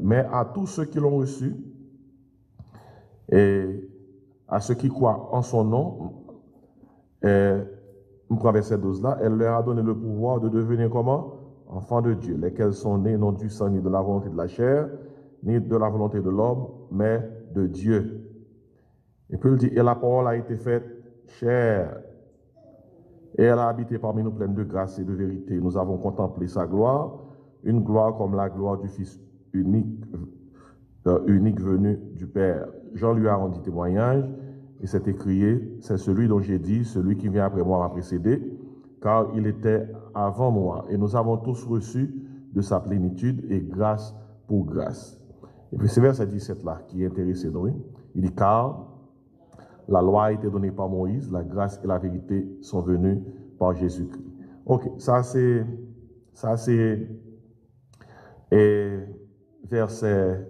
mais à tous ceux qui l'ont reçu, et à ceux qui croient en son nom, on prend verset 12 là, elle leur a donné le pouvoir de devenir comment? Enfants de Dieu, lesquels sont nés non du sang ni de la volonté de la chair, ni de la volonté de l'homme, mais de Dieu. Et puis il dit, et la parole a été faite chair, et elle a habité parmi nous pleine de grâce et de vérité. Nous avons contemplé sa gloire, une gloire comme la gloire du Fils unique venu du Père. Jean lui a rendu témoignage, et s'est écrié, c'est celui dont j'ai dit, celui qui vient après moi m'a précédé, car il était avant moi. Et nous avons tous reçu de sa plénitude et grâce pour grâce. Et puis c'est verset 17 là qui est intéressé, nous. Il dit, car la loi a été donnée par Moïse, la grâce et la vérité sont venues par Jésus-Christ. Ok, ça c'est verset,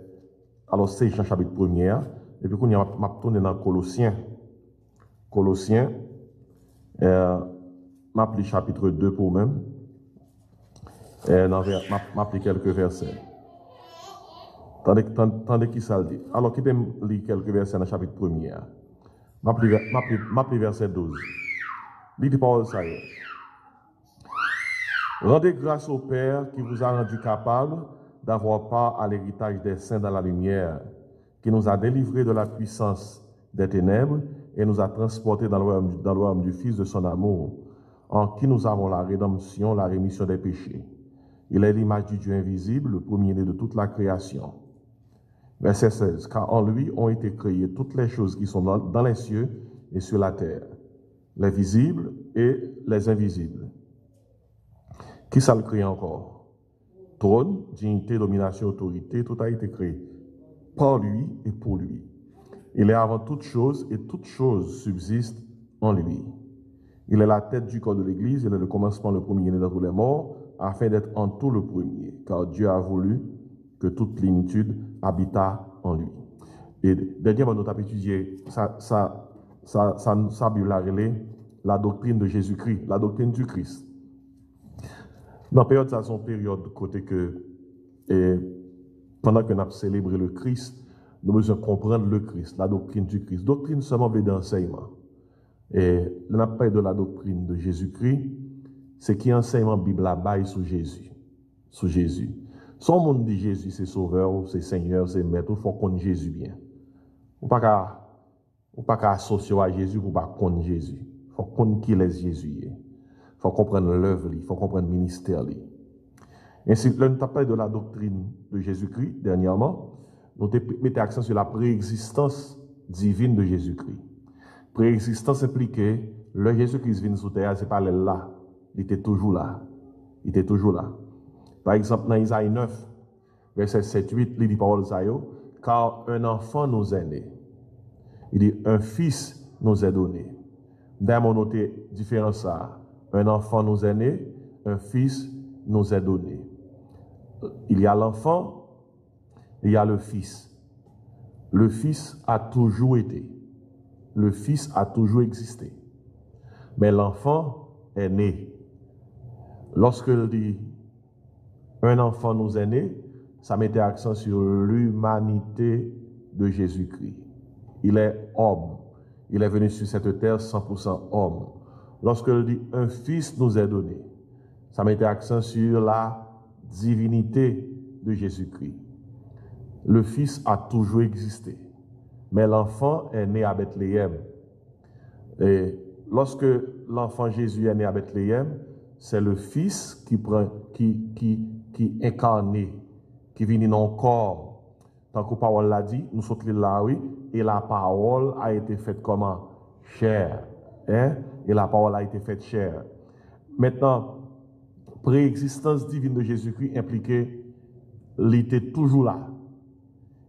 alors c'est Jean chapitre 1er, et puis on m'a tourné dans Colossiens, m'a appelé chapitre 2 pour même, m'a appelé quelques versets. Tandis qu'il ça le dit. Alors, qui peut lire quelques versets dans le chapitre 1er. M'a appelé verset 12. Il dit parole ça y est. Rendez grâce au Père qui vous a rendu capable d'avoir part à l'héritage des saints dans la lumière, qui nous a délivrés de la puissance des ténèbres et nous a transportés dans le royaume du Fils de son amour, en qui nous avons la rédemption, la rémission des péchés. Il est l'image du Dieu invisible, le premier-né de toute la création. Verset 16. Car en lui ont été créées toutes les choses qui sont dans les cieux et sur la terre, les visibles et les invisibles. Qui ça le crée encore? Trône, dignité, domination, autorité, tout a été créé par lui et pour lui. Il est avant toute chose et toute chose subsiste en lui. Il est la tête du corps de l'Église, il est le commencement, le premier-né de tous les morts, afin d'être en tout le premier, car Dieu a voulu que toute plénitude habita en lui. Et dernièrement, nous avons étudié ça Bible a relé la doctrine de Jésus-Christ, la doctrine du Christ. Dans la période, ça c'est une période côté que, pendant que nous avons célébré le Christ, nous devons comprendre le Christ, la doctrine du Christ. Doctrine seulement veut d'enseignement. Et nous n'avons pas de la doctrine de Jésus-Christ, c'est qui enseignement Bible à bail sur Jésus. Sur Jésus. Son monde dit Jésus, c'est sauveur, c'est Seigneur, c'est maître, il faut connaître Jésus bien. On ne peut pas associer à Jésus pour ne pas connaître Jésus. Il faut connaître qui est Jésus. Il faut comprendre l'œuvre, il faut comprendre le ministère. Ainsi, là, nous avons parlé de la doctrine de Jésus-Christ dernièrement. Nous mettons accent sur la préexistence divine de Jésus-Christ. Préexistence impliquée, le Jésus-Christ vient sur terre, c'est pas là. Il était toujours là. Il était toujours là. Par exemple, dans Isaïe 9, verset 7-8, il dit parole ça, car un enfant nous est né. Il dit, un fils nous est donné. Dans mon noté différent ça. Un enfant nous est né, un fils nous est donné. Il y a l'enfant, il y a le fils. Le fils a toujours été. Le fils a toujours existé. Mais l'enfant est né. Lorsque il dit un enfant nous est né, ça mettait accent sur l'humanité de Jésus-Christ. Il est homme. Il est venu sur cette terre 100% homme. Lorsque il dit un fils nous est donné, ça mettait accent sur la divinité de Jésus-Christ. Le fils a toujours existé. Mais l'enfant est né à Bethléem. Et lorsque l'enfant Jésus est né à Bethléem, c'est le Fils qui incarné, qui vient dans le corps. Tant que la parole l'a dit, nous sommes là, oui, et la parole a été faite comment? Chair. Hein? Et la parole a été faite chair. Maintenant, préexistence divine de Jésus-Christ impliquait, il était toujours là.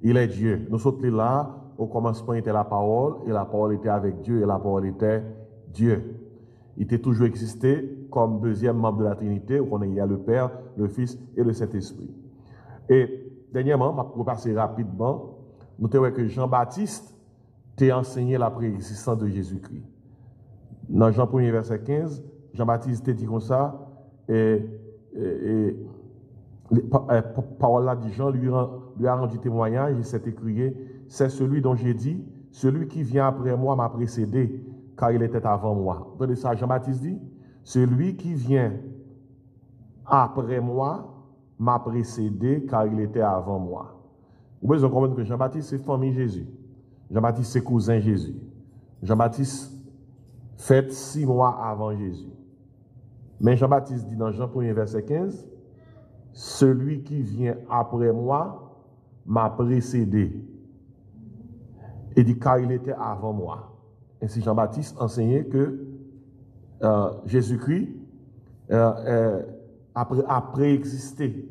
Il est Dieu. Nous sommes là, au commencement était la parole, et la parole était avec Dieu, et la parole était Dieu. Il était toujours existé comme deuxième membre de la Trinité, où il y a le Père, le Fils et le Saint-Esprit. Et dernièrement, je vais repasser rapidement, nous avons vu que Jean-Baptiste t'a enseigné la préexistence de Jésus-Christ. Dans Jean 1er verset 15, Jean-Baptiste dit comme ça, parole là dit Jean lui lui a rendu témoignage, il s'est écrié, c'est celui dont j'ai dit, celui qui vient après moi m'a précédé, car il était avant moi. Vous entendez ça, Jean-Baptiste dit? Celui qui vient après moi m'a précédé, car il était avant moi. Vous pouvez comprendre que Jean-Baptiste, c'est famille Jésus. Jean-Baptiste, c'est cousin Jésus. Jean-Baptiste, fait 6 mois avant Jésus. Mais Jean-Baptiste dit dans Jean 1er, verset 15, celui qui vient après moi m'a précédé. Et dit car il était avant moi. Ainsi Jean-Baptiste enseignait que Jésus-Christ a préexisté.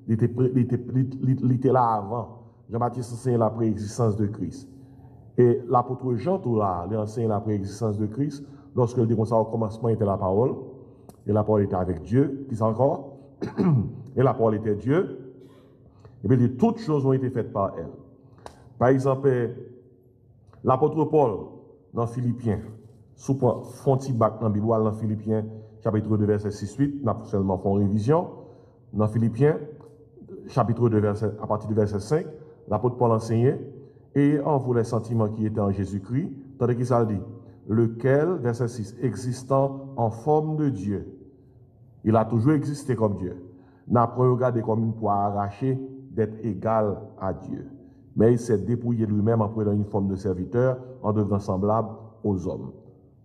Il était là avant. Jean-Baptiste enseignait la préexistence de Christ. Et l'apôtre Jean, tout là, il enseigne la préexistence de Christ. Lorsque il dit comme ça, au commencement était la parole. Et la parole était avec Dieu. Qui c'est encore? Et la parole était Dieu. Et bien, toutes choses ont été faites par elle. Par exemple, l'apôtre Paul, dans Philippiens, sous Fontibac, dans la Bible, dans Philippiens, chapitre 2, verset 6-8, n'a pas seulement fait une révision. Dans Philippiens, chapitre 2, à partir du verset 5, l'apôtre Paul enseignait, et en vous les sentiments qui étaient en Jésus-Christ, tandis qu'il s'en dit, lequel, verset 6, existant en forme de Dieu, il a toujours existé comme Dieu, n'a pas regardé comme une poire arrachée d'être égal à Dieu. Mais il s'est dépouillé lui-même en prenant une forme de serviteur, en devenant semblable aux hommes.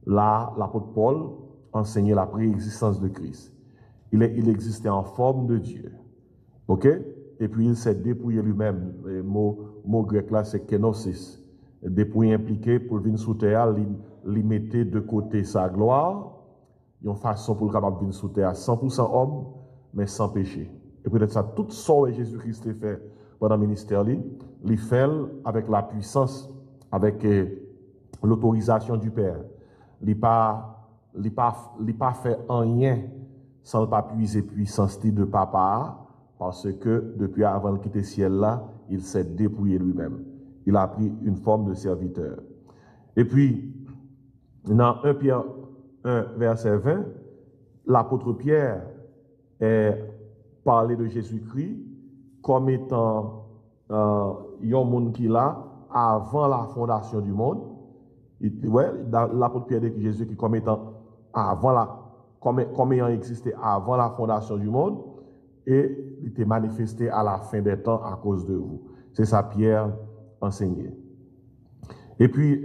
Là, l'apôtre Paul enseignait la préexistence de Christ. Il existait en forme de Dieu. OK? Et puis il s'est dépouillé lui-même. Le mot grec là, c'est kenosis. Dépouillé impliqué pour venir sous terre, il mettait de côté sa gloire. Il y a une façon pour le capable de venir sous terre, 100% homme, mais sans péché. Et peut-être ça, tout ça que Jésus-Christ a fait pendant le ministère, il fait avec la puissance, avec l'autorisation du Père. Il n'a pas fait rien sans ne pas puiser puissance de papa, parce que depuis avant de quitter le ciel là, il s'est dépouillé lui-même. Il a pris une forme de serviteur. Et puis, dans 1 Pierre 1, verset 20, l'apôtre Pierre est parlé de Jésus-Christ comme étant un monde qui là avant la fondation du monde. Ouais, l'apôtre Pierre dit que Jésus qui comme étant comme ayant existé avant la fondation du monde et il était manifesté à la fin des temps à cause de vous. C'est ça Pierre enseignait. Et puis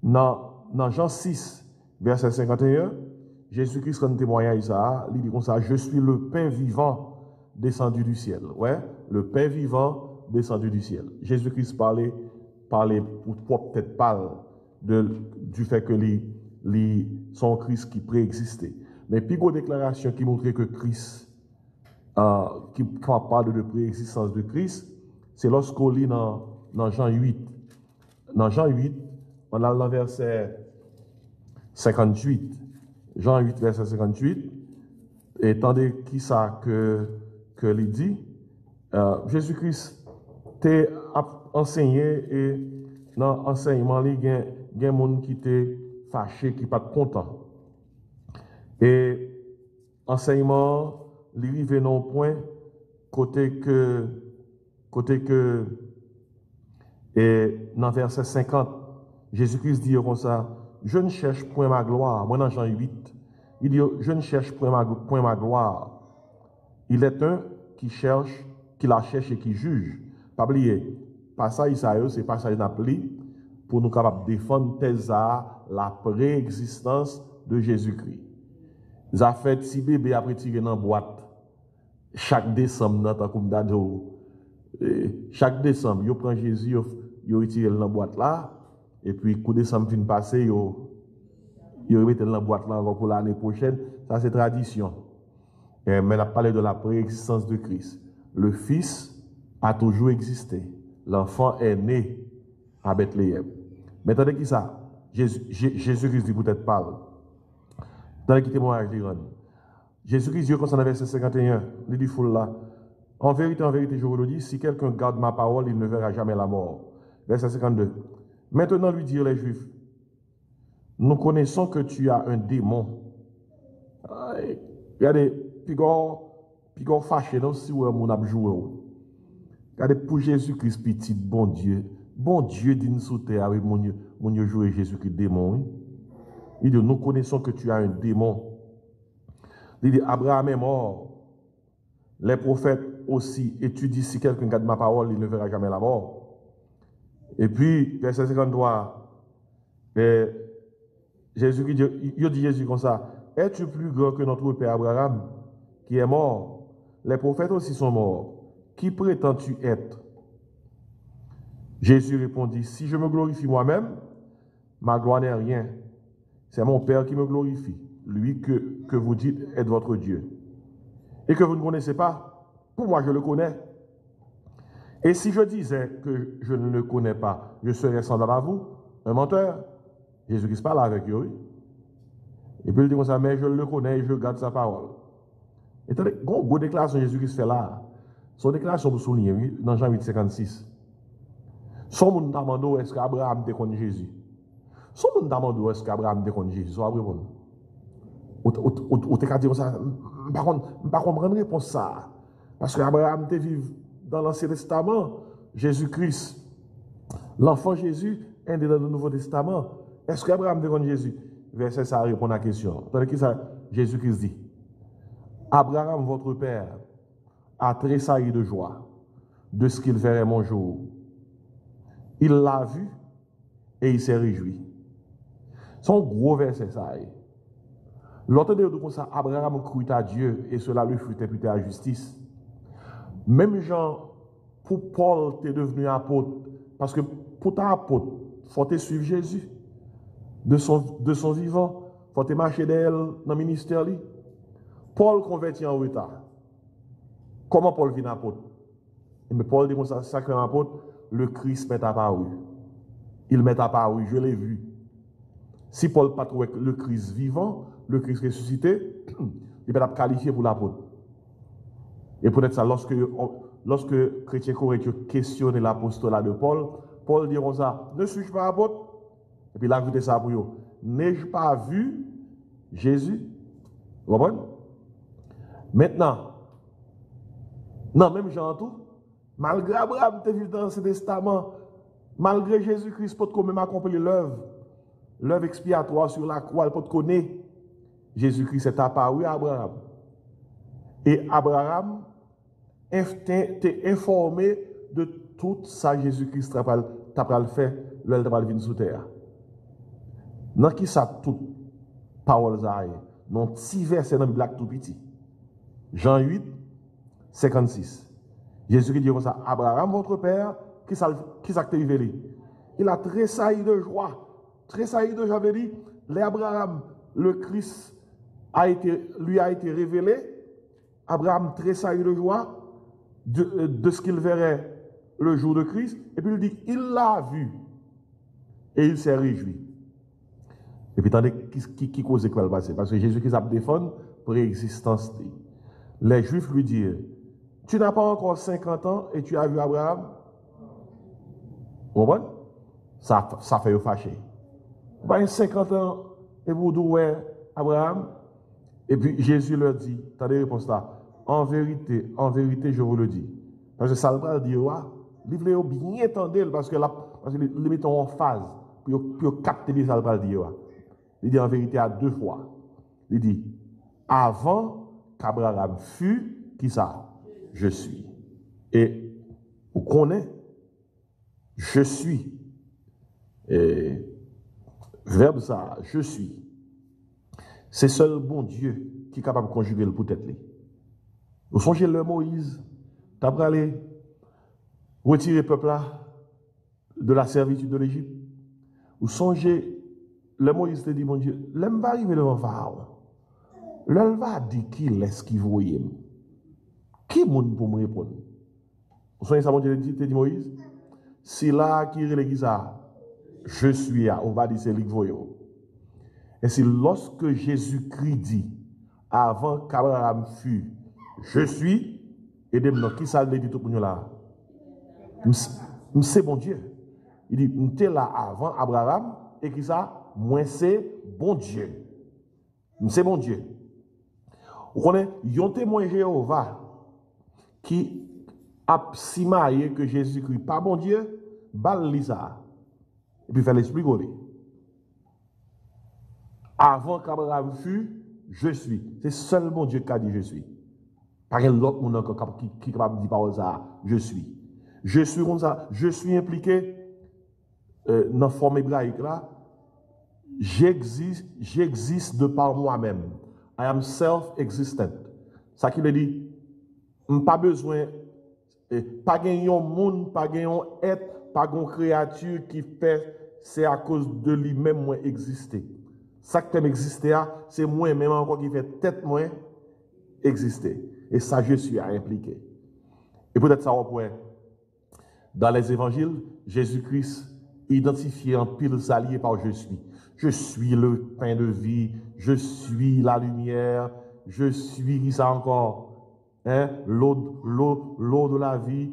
dans Jean 6, verset 51, Jésus-Christ rend témoignage ça, il dit comme ça, je suis le pain vivant descendu du ciel. Ouais, le pain vivant descendu du ciel. Jésus-Christ parlait pour peut-être parler du fait que son Christ qui préexistait. Mais puis une déclaration qui montrait que Christ, qui parle de préexistence de Christ, c'est lorsqu'on lit dans Jean 8. Dans Jean 8, on a le verset 58. Jean 8, verset 58. Et tandis qui ça que il dit, Jésus-Christ t'a enseigné et dans l'enseignement, il y a des gens qui étaient fâchés, qui ne sont pas contents. Et enseignement, il arrive à un point côté que et dans verset 50, Jésus-Christ dit comme ça, je ne cherche point ma gloire. Moi dans Jean 8, il dit, je ne cherche point ma gloire. Il est un qui la cherche et qui juge. Pas oublier, passage Isaïe, c'est passage d'appli pour nous capables de défendre la préexistence de Jésus-Christ. Ils ont fait si bébé après tirer dans la boîte. Chaque décembre, chaque décembre, ils prennent Jésus, ils retirent dans la boîte là, et puis, coup décembre fin passé, ils remettent dans la boîte là encore pour l'année prochaine. Ça, c'est tradition. Mais on a parlé de la préexistence de Christ. Le Fils a toujours existé. L'enfant est né à Bethléem. Mais attendez qui ça? Jésus-Christ dit peut-être parle. Dans le témoignage d'Iran. Jésus-Christ dit comme ça dans verset 51, il dit foule là. En vérité, je vous le dis, si quelqu'un garde ma parole, il ne verra jamais la mort. Verset 52. Maintenant, lui dirent les Juifs, nous connaissons que tu as un démon. Regardez, pigor fâché, non, si vous avez joué. Regardez, pour Jésus-Christ, petit, bon Dieu dit nous sous terre, avec mon Dieu joué Jésus-Christ démon. Oui? Il dit, nous connaissons que tu as un démon. Il dit, Abraham est mort. Les prophètes aussi. Et tu dis, si quelqu'un garde ma parole, il ne verra jamais la mort. Et puis, verset 53, Jésus dit Jésus comme ça, es-tu plus grand que notre père Abraham, qui est mort? Les prophètes aussi sont morts. Qui prétends-tu être? Jésus répondit, si je me glorifie moi-même, ma gloire n'est rien. C'est mon Père qui me glorifie, lui que vous dites être votre Dieu. Et que vous ne connaissez pas, pour moi je le connais. Et si je disais que je ne le connais pas, je serais semblable à vous, un menteur. Jésus-Christ parle avec eux. Oui. Et puis il dit comme ça, mais je le connais et je garde sa parole. Et attendez, une déclaration que Jésus-Christ fait là, son déclaration pour souligner, oui, dans Jean 8, 56. Son monde demande est-ce qu'Abraham déconne Jésus? Son monde demande est-ce qu'Abraham déconne Jésus? Soit répondre. Ou t'es qu'à dire ça, par contre, je ne comprends pas réponse ça. Parce qu'Abraham te vive dans l'Ancien Testament, Jésus-Christ, l'enfant Jésus, est dans le Nouveau Testament. Est-ce qu'Abraham déconne Jésus? Verset ça répond à la question. Tandis que ça, Jésus-Christ dit, Abraham, votre père, a tressailli de joie de ce qu'il verrait mon jour. Il l'a vu et il s'est réjoui. C'est un gros verset, ça. L'autre de comme ça, Abraham crut à Dieu et cela lui fut imputé à justice. Même Jean, pour Paul, tu es devenu apôtre. Parce que pour ta apôtre, il faut te suivre Jésus. De son vivant, il faut te marcher d'elle dans le ministère. Paul convertit en retard. Comment Paul vient apôtre? Mais Paul dit comme ça, sacré apôtre, le Christ m'est apparu. Il m'est apparu, je l'ai vu. Si Paul pas trouvé le Christ vivant, le Christ ressuscité, il peut être qualifié pour l'apôtre. Et peut-être ça, lorsque chrétien correct questionne l'apostolat de Paul, Paul dit comme ça, ne suis-je pas apôtre? Et puis il a ajouté ça pour eux. N'ai-je pas vu Jésus? Vous comprenez? Maintenant, non, même Jean tout, malgré Abraham te vivre dans ce testament, malgré Jésus-Christ, pour te même accomplir l'œuvre expiatoire sur la croix, pour te connaître, Jésus-Christ est apparu à Abraham. Et Abraham t'est informé de tout ça Jésus-Christ t'a fait l'heure de venir sur terre. Dans qui ça tout parole ça est, dans petit verset dans le Bible tout petit. Jean 8, 56. Jésus dit comme ça, Abraham, votre père, qui ça t'est révélé? Il a tressailli de joie. Tressailli de joie, veut dire, l'Abraham, le Christ, lui a été révélé. Abraham tressaillit de joie de ce qu'il verrait le jour de Christ. Et puis il dit, il l'a vu. Et il s'est réjoui. Et puis attendez, qui cause quoi le passé? Parce que Jésus-Christ a défendu préexistence. Les Juifs lui disent, tu n'as pas encore 50 ans et tu as vu Abraham? Vous comprenez? Ça fait fâcher. Vous avez 50 ans et vous dites, Abraham? Et puis Jésus leur dit, t'as des réponses là, en vérité, je vous le dis. Parce que ça va dire, livre bien entendre parce que les mettons en phase, pour capter les ça va dire. Il dit en vérité à deux fois. Il dit, avant qu'Abraham fût, qui ça? Je suis. Et vous connaissez, je suis. Et verbe ça, je suis. C'est seul bon Dieu qui est capable de conjuguer le peut-être. Vous songez le Moïse, t'as aller retirer le peuple là de la servitude de l'Égypte. Vous songez, le Moïse te dit, mon Dieu, l'homme va arriver devant Pharaon. L'homme va dire qui laisse qui voyait. Qui est pour me répondre? Vous songez ça, mon Dieu, te dit Moïse? C'est là qui est ça. Je suis là. On va dire c'est lui qui voyait. Et c'est lorsque Jésus-Christ dit, avant qu'Abraham fût, je suis, et de nous, qui ça le dit tout pour nous là? C'est bon Dieu. Il dit, nous sommes là avant Abraham, et qui ça? Moi, c'est bon Dieu. C'est bon Dieu. Vous connaissez, il y a un témoin Jéhovah qui a si marié que Jésus-Christ, pas bon Dieu, bal li ça. Et puis fait l'esprit goler. Avant qu'Abraham fût, je suis. C'est seulement Dieu qui a dit je suis. Pas l'autre monde qui est capable de dire par ça, je suis. Je suis comme ça, je suis impliqué dans la forme hébraïque là. J'existe de par moi-même. I am self-existent. Ça qui veut dire, pas besoin, pas gagner un monde, pas gagner un être, pas une créature qui fait, c'est à cause de lui-même moi exister. Ça qui exister, c'est moi-même encore qui fait tête moi exister. Et ça, je suis à impliquer. Et peut-être ça, on pourrait, dans les évangiles, Jésus-Christ identifié en pile alliés par je suis. Je suis le pain de vie, je suis la lumière, je suis ça encore, hein, l'eau de la vie.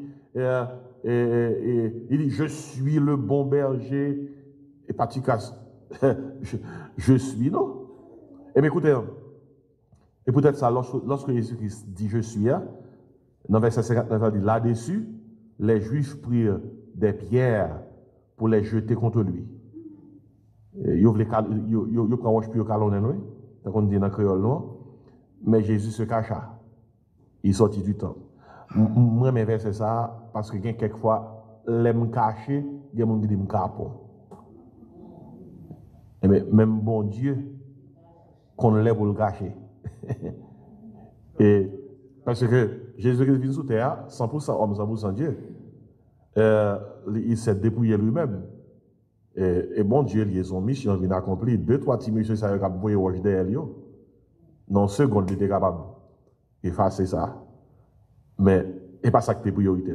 Il dit je suis le bon berger. Et pas je suis, non? Et mais écoutez, et peut-être ça, lorsque Jésus-Christ dit je suis, dans verset 59, il dit là-dessus, les Juifs prirent des pierres pour les jeter contre lui. Ils prennent roche pour calonner, donc on dit dans le créole, non? Mais Jésus se cacha. Il sortit du temple. Moi, mes versets ça, parce que quelquefois, les me cacher, il y a des gens qui disent me capon. Mais même bon Dieu, qu'on lève pour le cacher. Et parce que Jésus est venu sous terre, 100% homme, 100% Dieu. Il s'est dépouillé lui-même. Et bon Dieu, il a son mission, il a accompli. 2-3 petits messieurs, ça a été roche derrière lui. Non, seconde, il était capable d'effacer ça. Mais ce n'est pas ça qui est priorité.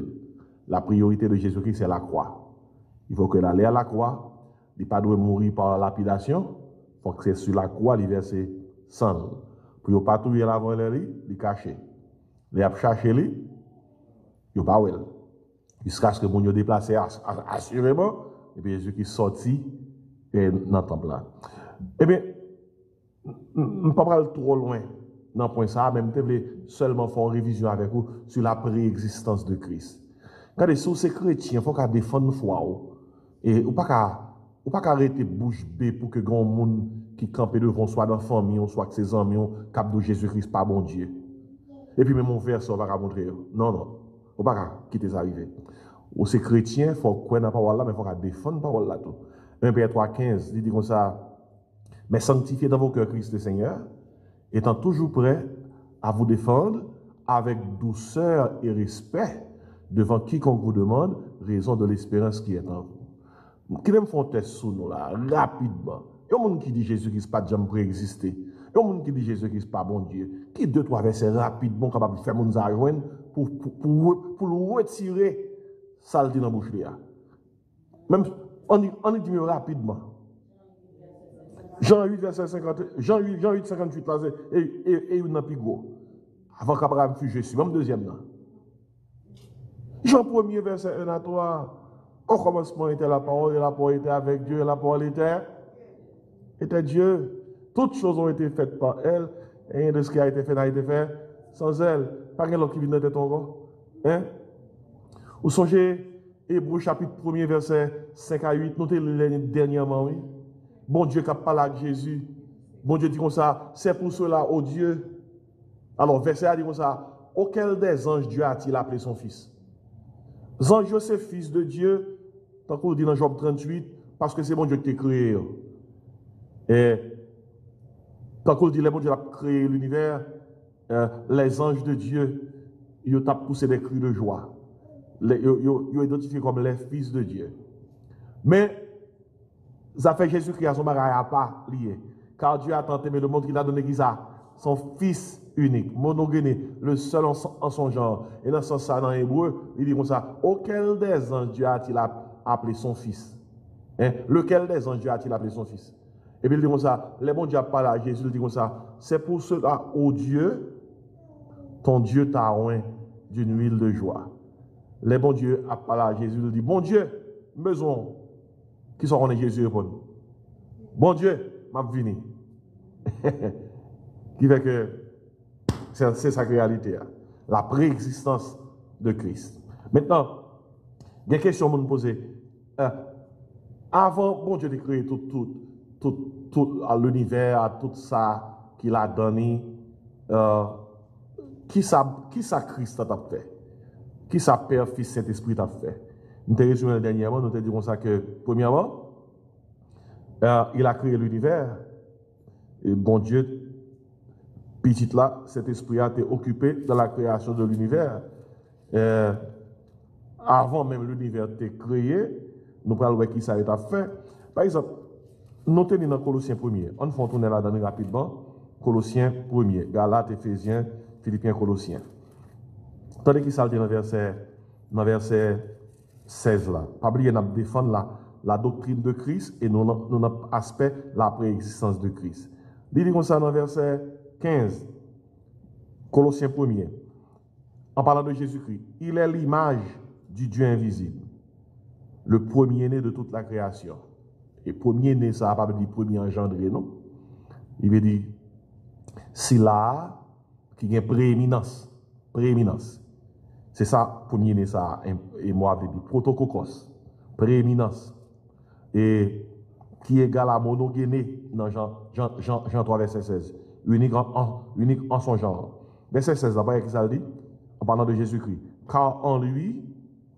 La priorité de Jésus-Christ, c'est la croix. Il faut que l'aller à la croix, il ne pas doit mourir par lapidation. Il faut que c'est sur la croix, il verse sang. Pour ne pas tuer l'avant il caché. Il a cherché, il n'a pas oué. Jusqu'à ce que mon Dieu déplacé assurément, et puis Jésus qui sortit dans le temple là. Eh bien, je ne peux pas aller trop loin dans le point ça, même je voulais seulement faire une révision avec vous sur la préexistence de Christ. Quand si vous êtes chrétien, il faut qu'on défende la foi. Et ou pas arrêter bouche bée pour que grand monde qui campe devant soit dans la famille, soit que ses amis, cap de Jésus-Christ, pas bon Dieu. Et puis même mon verset, on va montrer. Non, non. On ne va pas quitter ça arriver. Ou c'est chrétien, il faut croire dans la parole là, mais il faut défendre la parole là tout. 1 Pierre 3,15, il dit comme ça, mais sanctifiez dans vos cœurs Christ le Seigneur, étant toujours prêt à vous défendre avec douceur et respect devant quiconque vous demande raison de l'espérance qui est en vous. Qui me font test sous nous là, rapidement. Il y a un monde qui dit Jésus-Christ pas jamais préexisté. Il y a un monde qui dit Jésus-Christ pas bon Dieu. Qui 2-3 versets rapidement capable de faire mon argent pour le retirer ça le dit dans la bouche. Même, on dit mieux rapidement. Jean 8, verset 50, Jean 8, 58, là, et il n'a plus gros. Avant qu'Abraham fût, je suis. Même deuxième, là. Jean 1er, verset 1 à 3. Au commencement était la parole, et la parole était avec Dieu, et la parole était Dieu. Toutes choses ont été faites par elle, et rien de ce qui a été fait n'a été fait sans elle. Pas quelqu'un qui vient de tête encore. Hein? Vous songez, Hébreux chapitre 1er, verset 5 à 8, notez le dernièrement, oui. Bon Dieu qui a parlé avec Jésus. Bon Dieu dit comme ça, c'est pour cela, oh Dieu. Alors, verset a dit comme ça, auquel des anges Dieu a-t-il appelé son fils? Les anges, c'est fils de Dieu, tant qu'on dit dans Job 38, parce que c'est bon Dieu qui t'a créé. Et tant qu'on dit, le bon Dieu a créé l'univers, les anges de Dieu, ils ont poussé des cris de joie. Ils ont identifié comme les fils de Dieu. Mais, ça fait Jésus-Christ à son bagage à pas lié. Car Dieu a tant aimé le monde qu'il a donné qui ça? Son fils unique, monogéné, le seul en son genre. Et dans ce sens, dans l'hébreu, il dit comme ça, auquel des anges Dieu a-t-il appelé son fils? Hein? Lequel des anges Dieu a-t-il appelé son fils? Et puis il dit comme ça, les bons dieux parlent à Jésus, il dit comme ça, c'est pour cela, ô Dieu, ton Dieu t'a oint d'une huile de joie. Les bons dieux parlent à Jésus, il dit, bon Dieu, besoin, qui sont en Jésus répond, bon Dieu, m'a venu. Qui fait que c'est sa réalité, la préexistence de Christ. Maintenant, il y a une question que je me poser. Avant, bon Dieu a créé tout l'univers, tout ça qu'il a donné, qui ça Christ a fait? Qui ça Père, Fils, Saint-Esprit a fait? Nous te résumé dernièrement, nous te disons ça que, premièrement, il a créé l'univers, et bon Dieu, petit là, cet esprit a été occupé dans la création de l'univers. Avant même l'univers était créé, nous parlons de qui ça a été fait. Par exemple, nous tenons dans Colossiens 1er. On va tourner là-dedans rapidement. Colossiens 1er. Galates, Éphésiens, Philippiens, Colossiens. Tandis qu'il s'agit dans verset 16 là. Pas oublier de défendre la doctrine de Christ et notre aspect la préexistence de Christ. Il dit comme ça dans verset 15. Colossiens 1er. En parlant de Jésus-Christ, il est l'image du Dieu invisible, le premier-né de toute la création. Et premier-né, ça ne va pas dire premier engendré, non? Il veut dire, c'est là qui a prééminence. Prééminence. C'est ça, premier-né, ça, et moi, je dis, protocokos, prééminence. Et qui est égal à monogéné dans Jean 3, verset 16. Unique en son genre. Verset 16, d'abord, qui ça dit? En parlant de Jésus-Christ. Car en lui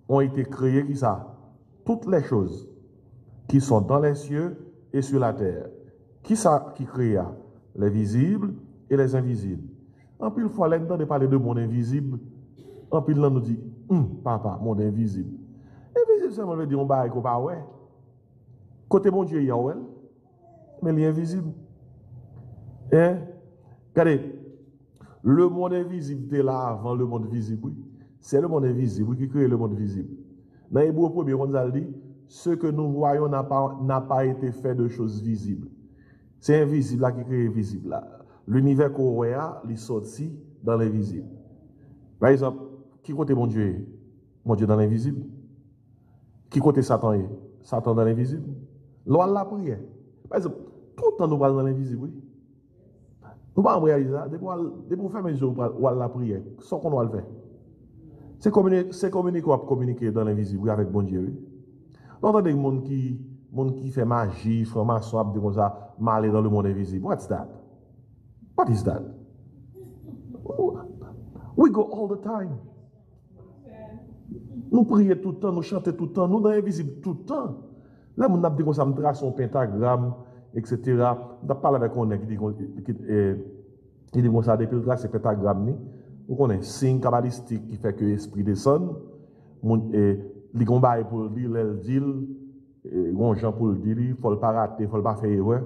ont été créées, qui ça? Toutes les choses qui sont dans les cieux et sur la terre. Qui ça qui créa? Les visibles et les invisibles. En pile fois, là, de parler de monde invisible, en pile là, nous dit, papa, monde invisible. Invisible, ça veut dire, on va pas ouais. Côté mon Dieu, il y a ouais, mais il est invisible. Hein? Regardez, le monde invisible était là avant le monde visible. Oui. C'est le monde invisible qui crée le monde visible. Dans l'Hébreu 1er, on a dit, ce que nous voyons n'a pas été fait de choses visibles. C'est invisible là qui crée invisible là. L'univers qu'on voit, il est sorti dans l'invisible. Par exemple, qui côté mon Dieu est? Mon Dieu dans l'invisible. Qui côté Satan est? Satan dans l'invisible. Loi la prière. Par exemple, tout le temps nous parlons dans l'invisible. Oui. Nous ne pouvons pas réaliser ça. Dès qu'on fait mes yeux, on va la prière. Sans qu'on va le faire. C'est communiquer dans l'invisible avec bon Dieu. Oui. Vous entendez des gens qui fait magie, franc-maçon, des comme ça, mal dans le monde invisible. What's that? What is that? We go all the time. Nous prions tout le temps, nous chantons tout le temps, nous dans l'invisible tout le temps. Là, on a dit comme ça, on trace son pentagramme, etc. On a parlé avec un qui dit comme ça, depuis le trace ce pentagramme, on connaît un signe kabbalistique qui fait que l'esprit descend. Les combats pour dire, les dit, les gens pour le dire, il ne faut pas rater, il ne faut pas faire erreur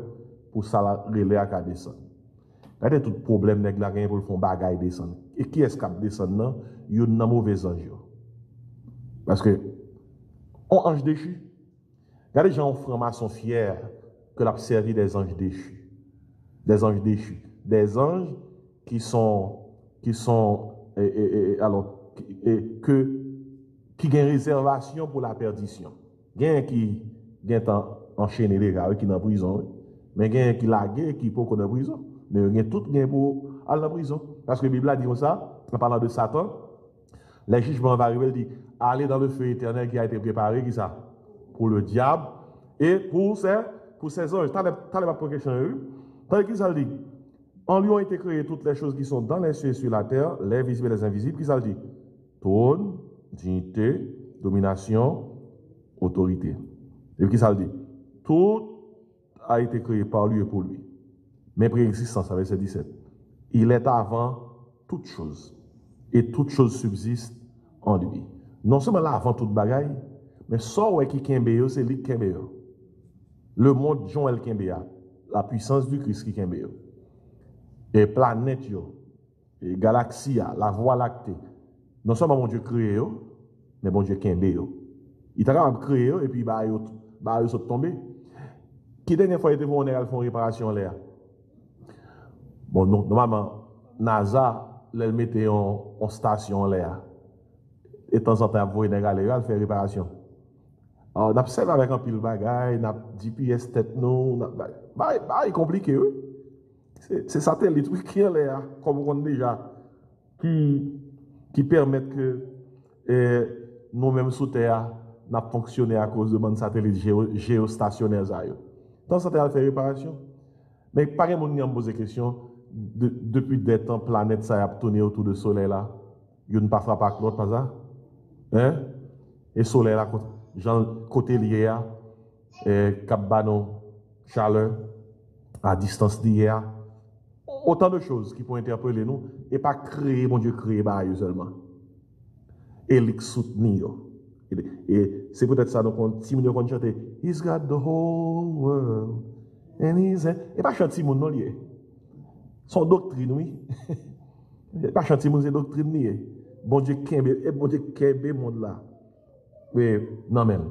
pour ça, relais à descendre. Regardez tout problème nèg la gagne pour le fond bagaille descendre. Et qui est-ce qui descend là? Il y a un mauvais ange. Parce que on ange déchu. Regardez les gens francs-maçons fiers que l'a servi des anges déchus. Des anges déchus. Des anges qui ont réservation pour la perdition. Gain qui enchaîné les gars qui dans prison, mais gain qui lagué qui peut dans prison. Mais il y a tout gain pour aller en prison. Parce que la Bible a dit comme ça, en parlant de Satan, les jugements vont arriver, il dit, allez dans le feu éternel qui a été préparé, qui ça? Pour le diable et pour ses anges. T'as pas question, tandis qu'il ça dit, en lui ont été créées toutes les choses qui sont dans les cieux et sur la terre, les visibles et les invisibles, qui ça dit? Trône, dignité, domination, autorité. Et qui ça dit? Tout a été créé par lui et pour lui. Mais préexistence, verset 17. Il est avant toute chose. Et toute chose subsiste en lui. Non seulement là avant toute bagaille, mais ça qui kembe, c'est lui qui kembe. Le monde Joël kembe, la puissance du Christ qui kembe. Et planète, et galaxie, la voie lactée. Non seulement mon Dieu créé, mais mon Dieu kembe. Il t'a capable de créer et puis il saute tomber. Qui dernière fois était venu on a fait une réparation là? Bon, normalement, NASA, elle mettait en station là. Et de temps en temps, elle fait réparation. Alors, on observe avec un pile bagaille, on a GPS tête nous, c'est compliqué, oui. C'est satellite qui est là, comme on dit déjà, qui permettent que nous-mêmes sous terre, n'a fonctionné à cause de mon satellite géostationnaire. Dans ce temps, fait réparation. Mais pas de monde qui a posé la question, depuis des temps, planète ça a tourné autour du soleil là. Il ne pas frappé avec l'autre, pas ça? Hein? Et le soleil là, côté lié, Cap Banon, chaleur, à distance d'hier. Autant de choses qui peuvent interpeller nous et pas créer, mon Dieu, créer par eux seulement. Et les soutenir. Et c'est peut-être ça, donc, on si on chante, He's got the whole world. And he's et pas chanter mon non lié. Son doctrine, oui. Pas chanter mon doctrine lié. Bon Dieu, bon Dieu, kembe monde là. Oui, non, même.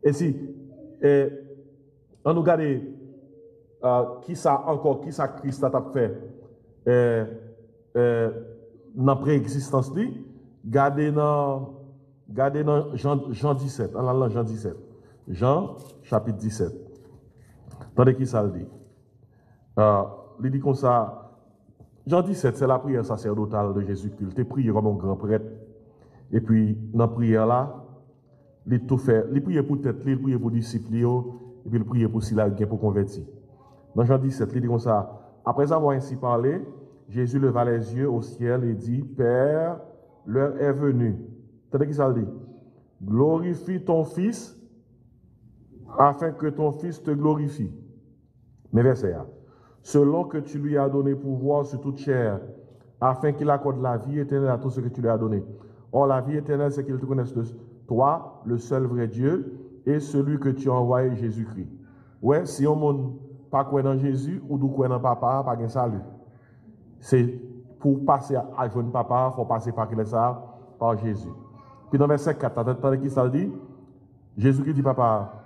Et si, on nous regarde, qui ça encore, qui ça Christ a fait dans la préexistence, gardez dans Jean 17, en allant Jean 17. Jean, chapitre 17. Attendez qui ça le dit. Il dit comme ça, Jean 17, c'est la prière sacerdotale de Jésus-Christ. Il prié comme un grand prêtre. Et puis, dans la prière là, il tout fait. Il priait pour tête, il priait pour disciples, et puis il priait pour s'il a pour convertir. Dans Jean 17, il dit comme ça, après avoir ainsi parlé, Jésus leva les yeux au ciel et dit, Père, l'heure est venue. Attendez qui ça le dit. Glorifie ton Fils, afin que ton Fils te glorifie. Mais verset 1. Selon que tu lui as donné pouvoir sur toute chair, afin qu'il accorde la vie éternelle à tout ce que tu lui as donné. Or, la vie éternelle, c'est qu'il te connaisse de toi, le seul vrai Dieu, et celui que tu as envoyé, Jésus-Christ. Ouais, si on ne pas croire dans Jésus, ou nous croire dans Papa, pas de salut. C'est pour passer à joindre Papa, il faut passer par ça, par Jésus. Puis dans verset 4, attendez qui ça le dit? Jésus-Christ dit, Papa,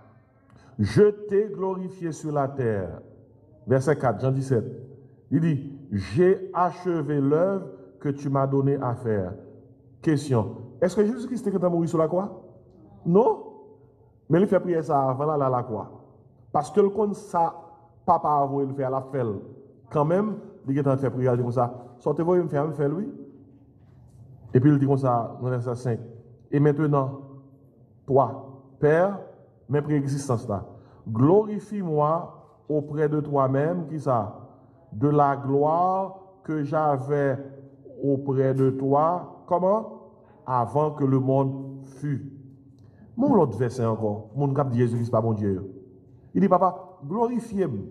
je t'ai glorifié sur la terre. Verset 4, Jean 17. Il dit, j'ai achevé l'œuvre que tu m'as donné à faire. Question, est-ce que Jésus-Christ était mort sur la croix? Non. Mais il fait prier ça avant d'aller à la croix. Parce que le compte ça, papa a voulu le faire à la fête. Quand même, il est en train de faire prier, il dit comme ça, sortez-vous, il me fait lui. Et puis il dit comme ça, dans verset 5. Et maintenant, toi, Père, mes préexistences là, glorifie-moi auprès de toi-même, qui ça? De la gloire que j'avais auprès de toi, comment? Avant que le monde fût. Mon autre verset encore, mon cap de Jésus-Christ, pas mon Dieu. Il dit, Papa, glorifiez-moi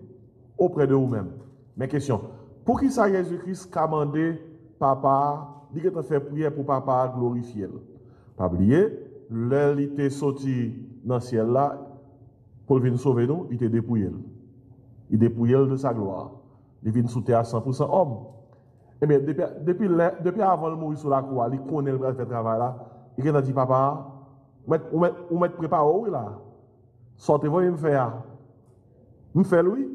auprès de vous-même. Mais question, pour qui ça Jésus-Christ commandé, Papa, dit que tu fait prière pour Papa glorifier. Pas oublier, l'heure il était sorti dans le ciel là, pour venir sauver nous, il était dépouillé. Il dépouillé de sa gloire. Il vient sous terre à 100% homme. Eh bien, depuis avant de mourir sur la croix, il connaît le travail là. Il a dit, Papa, vous m'êtes préparé où là? Sortez-vous et me faire. Me fait lui.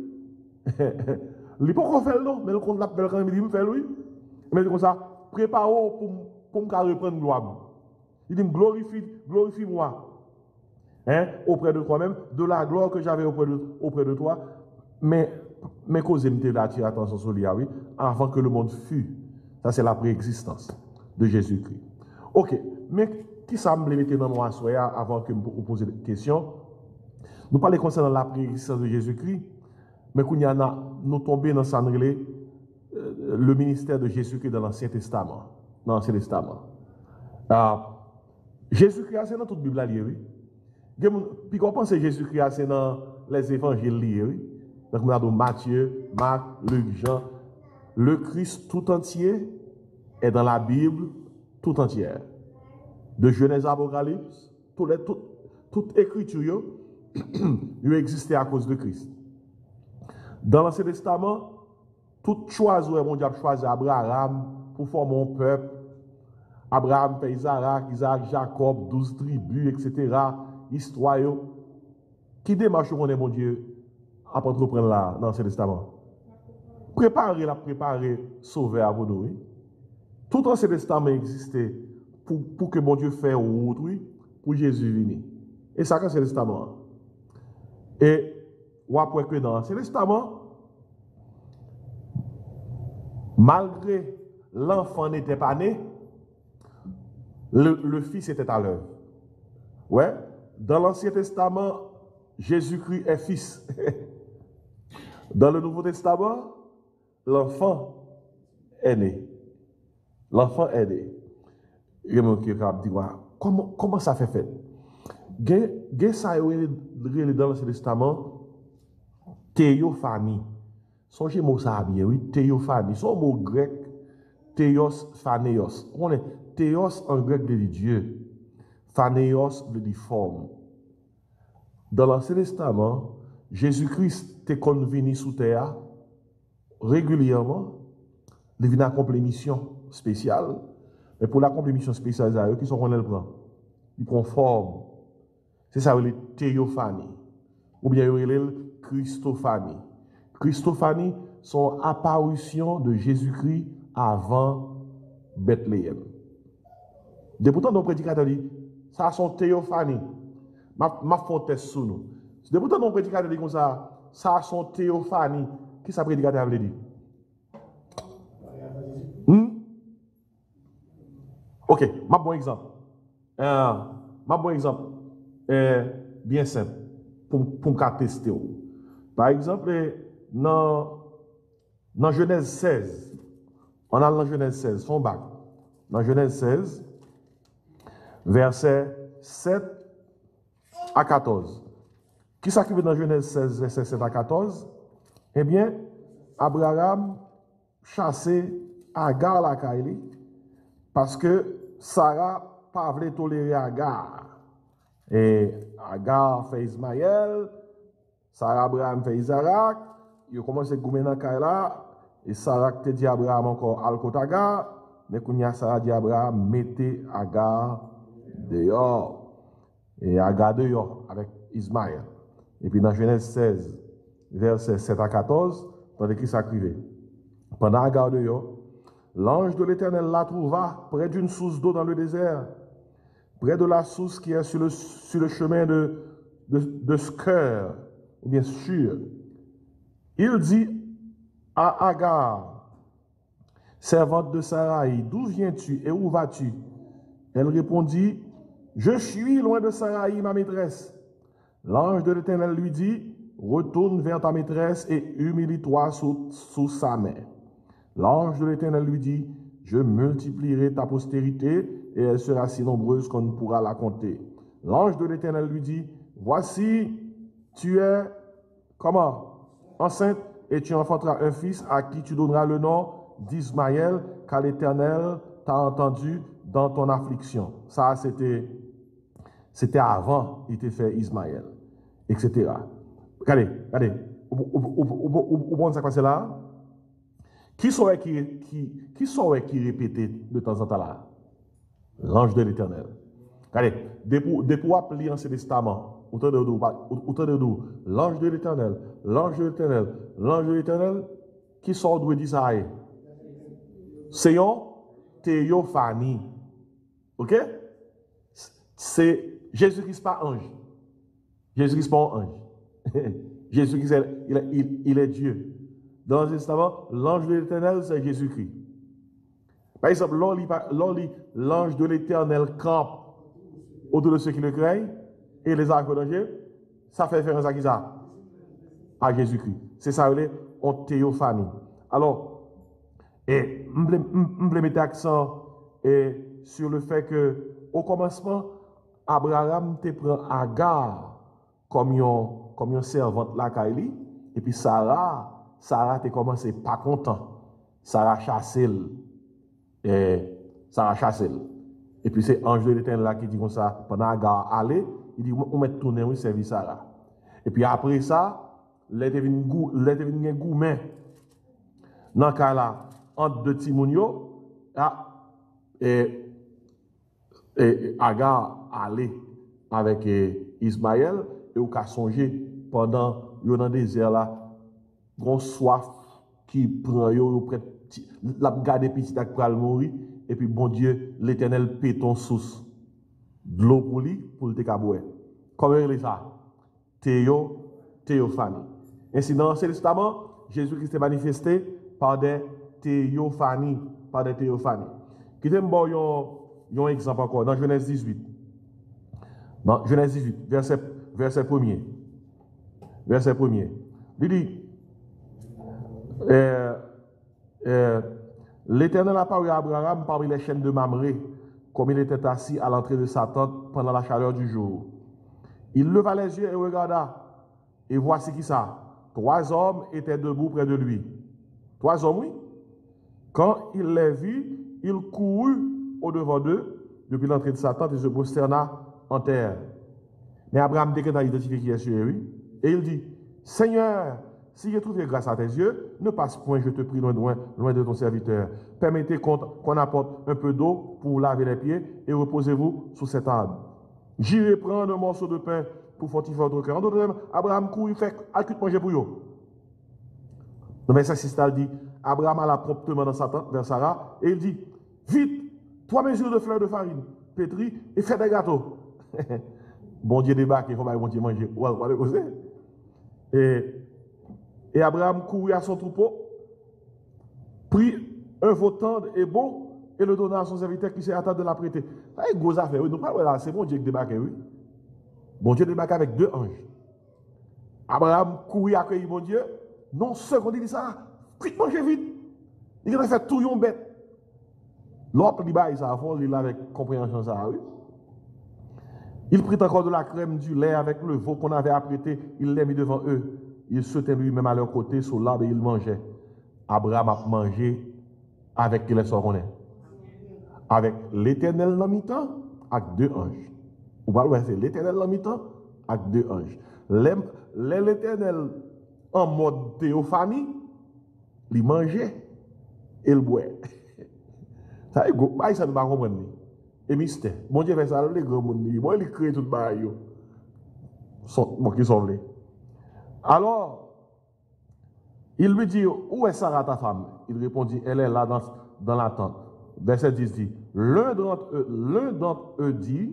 Il n'est pas encore fait non, mais le compte l'appelle quand il dit me fait lui. Mais comme ça, préparez-vous pour me reprendre gloire. Il dit, glorifie-moi. Hein, auprès de toi-même, de la gloire que j'avais auprès de toi. Mais cause me d'attirer l'attention sur lui, oui, avant que le monde fût. Ça, c'est la préexistence de Jésus-Christ. Ok, mais qui semble mettre dans moi avant que vous posiez des questions? Nous parlons concernant la préexistence de Jésus-Christ, mais nous tombons dans le ministère de Jésus-Christ dans l'Ancien Testament. Dans l'Ancien Testament. Jésus-Christ, c'est dans toute la Bible, oui. Puis qu'on pense que Jésus-Christ, c'est dans les évangiles, oui. Donc, nous avons Matthieu, Marc, Luc, Jean. Le Christ tout entier est dans la Bible tout entière. De Genèse à Apocalypse, toute écriture, il existait à cause de Christ. Dans l'Ancien Testament, tout choix où mon Dieu a choisi Abraham pour former un peuple. Abraham, Isaac, Jacob, 12 tribus, etc. Histoire. Qui démarche on est mon Dieu à entreprendre là dans l'Ancien Testament? Préparer, sauver à vous. Tout l'Ancien Testament existait pour que mon Dieu fasse route, oui, pour Jésus venir. Et ça, c'est l'Ancien Testament. Et ou après que dans l'Ancien Testament, malgré l'enfant n'était pas né, le fils était à l'œuvre. Ouais, dans l'Ancien Testament, Jésus-Christ est fils. Dans le Nouveau Testament, l'enfant est né. L'enfant est né. Je me dis, comment ça fait? Gen ça dans l'Ancien Testament, théophanie. Songez mot ça bien, oui, théophanie. Son mot grec, théos, phanéos. On est théos en grec veut dire Dieu. Phanéos veut dire forme. Dans l'Ancien Testament, Jésus-Christ est convenu sous terre régulièrement. Il vient accomplir une mission spéciale. Mais pour l'accomplir mission spéciale, qui sont qu'on le prend? Il prend forme. C'est ça, le théophanie. Ou bien le Christophanie. Christophanie sont apparitions de Jésus-Christ avant Bethléem. De pourtant, nos prédicateurs disent, ça sont théophanie. Ma fontaine sous nous. De pourtant, nos prédicateurs disent comme ça sont théophanie. Qui ça prédicateur veut dire? Ok, ma bon exemple. Bien simple pour me tester. Par exemple, dans Genèse 16, on a dans Genèse 16, son bac. Dans Genèse 16, versets 7 à 14. Qui s'active dans Genèse 16, versets 7 à 14? Eh bien, Abraham chassait Agar la Kaili parce que Sarah pas voulait tolérer Agar. Et Agar fait Ismaël, Sarah Abraham fait Isaac, il commence à goumer dans Kaila, et Sarah te dit Abraham encore al Agar, mais quand Sarah dit Abraham, mettez Agar dehors. Et Agar dehors avec Ismaël. Et puis dans Genèse 16, versets 7 à 14, dans l'écrit s'écrivait. Pendant Agar dehors, l'ange de l'Éternel la trouva près d'une source d'eau dans le désert, près de la source qui est sur le chemin de Skeur, ou bien sûr. Il dit à Agar, servante de Sarai, d'où viens-tu et où vas-tu? Elle répondit, je suis loin de Sarai, ma maîtresse. L'ange de l'Éternel lui dit, retourne vers ta maîtresse et humilie-toi sous sa main. L'ange de l'Éternel lui dit, je multiplierai ta postérité et elle sera si nombreuse qu'on ne pourra la compter. L'ange de l'Éternel lui dit, voici, tu es, comment? Enceinte, et tu enfanteras un fils à qui tu donneras le nom d'Ismaël, car l'Éternel t'a entendu dans ton affliction. Ça, c'était avant, il t'a fait Ismaël, etc. Regardez, où ça passe là? Qui saurait qui répétait de temps en temps là? L'ange de l'Éternel. Regardez, depuis appeler l'Ancien Testament, autant de nous, l'ange de l'Éternel, l'ange de l'Éternel, l'ange de l'Éternel, qui sort d'où dit ça? C'est une théophanie. Ok? C'est Jésus-Christ pas ange. Jésus-Christ pas un ange. Jésus-Christ, il est Dieu. Dans l'Ancien Testament, l'ange de l'Éternel, c'est Jésus-Christ. Par exemple, l'ange de l'Éternel campe autour de ceux qui le craignent et les arcs d'Angers, ça fait référence à qui ça? À Jésus-Christ. C'est ça, en théophanie. Alors, et je mettre accent sur le fait que, au commencement, Abraham te prend Agar comme une servante la Kaili, et puis Sarah te commencé pas content. Sarah chassé. Et puis c'est l'ange de l'Éternel là qui dit comme ça, pendant Agar allait, il dit, on met tourner, oui, servir Sarah. Et puis après ça, les devenu gourmet. Dans le cas là, entre deux Timounio, et Agar allait avec Ismaël, et on a songé pendant dans le désert là, une soif qui prend près la garde petit à pour mourir, et puis bon Dieu, l'Éternel paie ton source de l'eau pour lui, pour le décabouer. Comment il est ça? Théophanie. Ainsi, dans l'Ancien Testament, Jésus-Christ est manifesté par des théophanies. Qui t'aime bon un exemple encore, dans Genèse 18. Dans Genèse 18, verset 1er. Verset 1er. Il dit, l'Éternel apparut à Abraham parmi les chaînes de Mamré, comme il était assis à l'entrée de sa tente pendant la chaleur du jour. Il leva les yeux et regarda, et voici qui ça. 3 hommes étaient debout près de lui. 3 hommes, oui. Quand il les vit, il courut au-devant d'eux, depuis l'entrée de sa tente, et se prosterna en terre. Mais Abraham décrète identifié qui est sur lui, et il dit, Seigneur, si j'ai trouvé grâce à tes yeux, ne passe point, je te prie, loin de ton serviteur. Permettez qu'on apporte un peu d'eau pour laver les pieds et reposez-vous sous cet arbre. J'irai prendre un morceau de pain pour fortifier votre cœur. En d'autres termes, Abraham court, il fait acute manger pour eux. Dans verset 6, il dit, Abraham alla promptement dans sa tente vers Sarah et il dit, vite, 3 mesures de fleurs de farine, pétris et fais des gâteaux. Bon Dieu débarque, il faut bon Dieu manger. Et Abraham courut à son troupeau, prit un veau tendre et beau, et le donna à son serviteur qui s'est attendu de l'apprêter. Ça y est, gros affaire, oui. C'est bon Dieu qui débarque, oui. Bon Dieu débarque avec 2 anges. Abraham courut accueillir bon Dieu. Non, second, il dit ça, vite manger vite. Il a fait tout yon bête. L'autre, il dit ça, il a avec compréhension ça, oui. Il prit encore de la crème, du lait avec le veau qu'on avait apprêté, il l'a mis devant eux. Il se tenait lui-même à leur côté sur l'arbre et il mangeait. Abraham a mangé avec qui les soronnait. Avec l'Éternel dans mi-temps, avec 2 anges. Ou pas c'est l'Éternel dans mi-temps, avec 2 anges. L'Éternel en mode théophanie, il mangeait et il boit. Ça ne va pas comprendre. Et mystère. Bon Dieu fait ça, les grands monde, bon, il crée tout le bail. Bon, qui sont là. Alors, il lui dit, où est Sarah ta femme? Il répondit, elle est là dans la tente. Verset 10 dit, l'un d'entre eux dit,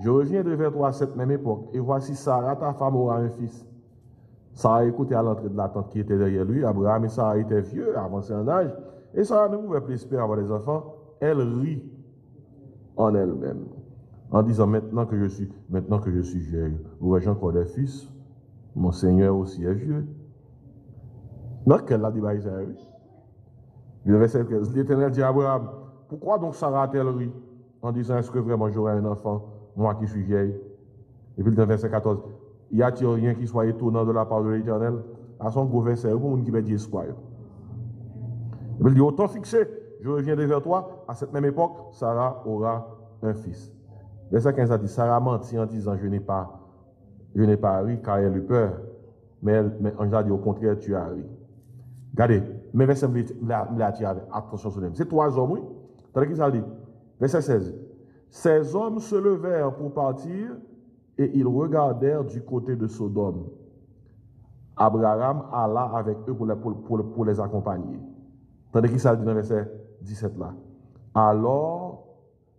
je reviendrai vers toi à cette même époque, et voici Sarah ta femme aura un fils. Sarah écoutait à l'entrée de la tente qui était derrière lui. Abraham et Sarah étaient vieux, avancés en âge, et Sarah ne pouvait plus espérer avoir des enfants. Elle rit en elle-même, en disant, maintenant que je suis vieille, aurais-je encore des fils? Mon Seigneur aussi est vieux. Donc, qu'elle a dit, l'Éternel dit à Abraham, pourquoi donc Sarah a-t-elle ri? En disant, est-ce que vraiment j'aurai un enfant, moi qui suis vieille? Et puis, dans le verset 14, y a-t-il rien qui soit étonnant de la part de l'Éternel? À son gros verset, pour monde qui va dire espoir. Il dit, autant fixé, je reviendrai vers toi, à cette même époque, Sarah aura un fils. Verset 15 a dit, Sarah mentit en disant, je n'ai pas ri car elle a eu peur. Mais Ange a dit, au contraire, tu as ri. Regardez, mais verset attention sur lui. C'est 3 hommes, oui. T'as qui ça dit? Verset 16. Ces hommes se levèrent pour partir et ils regardèrent du côté de Sodome. Abraham alla avec eux pour les accompagner. Tandis qu'il s'agit dans le verset 17 là. Alors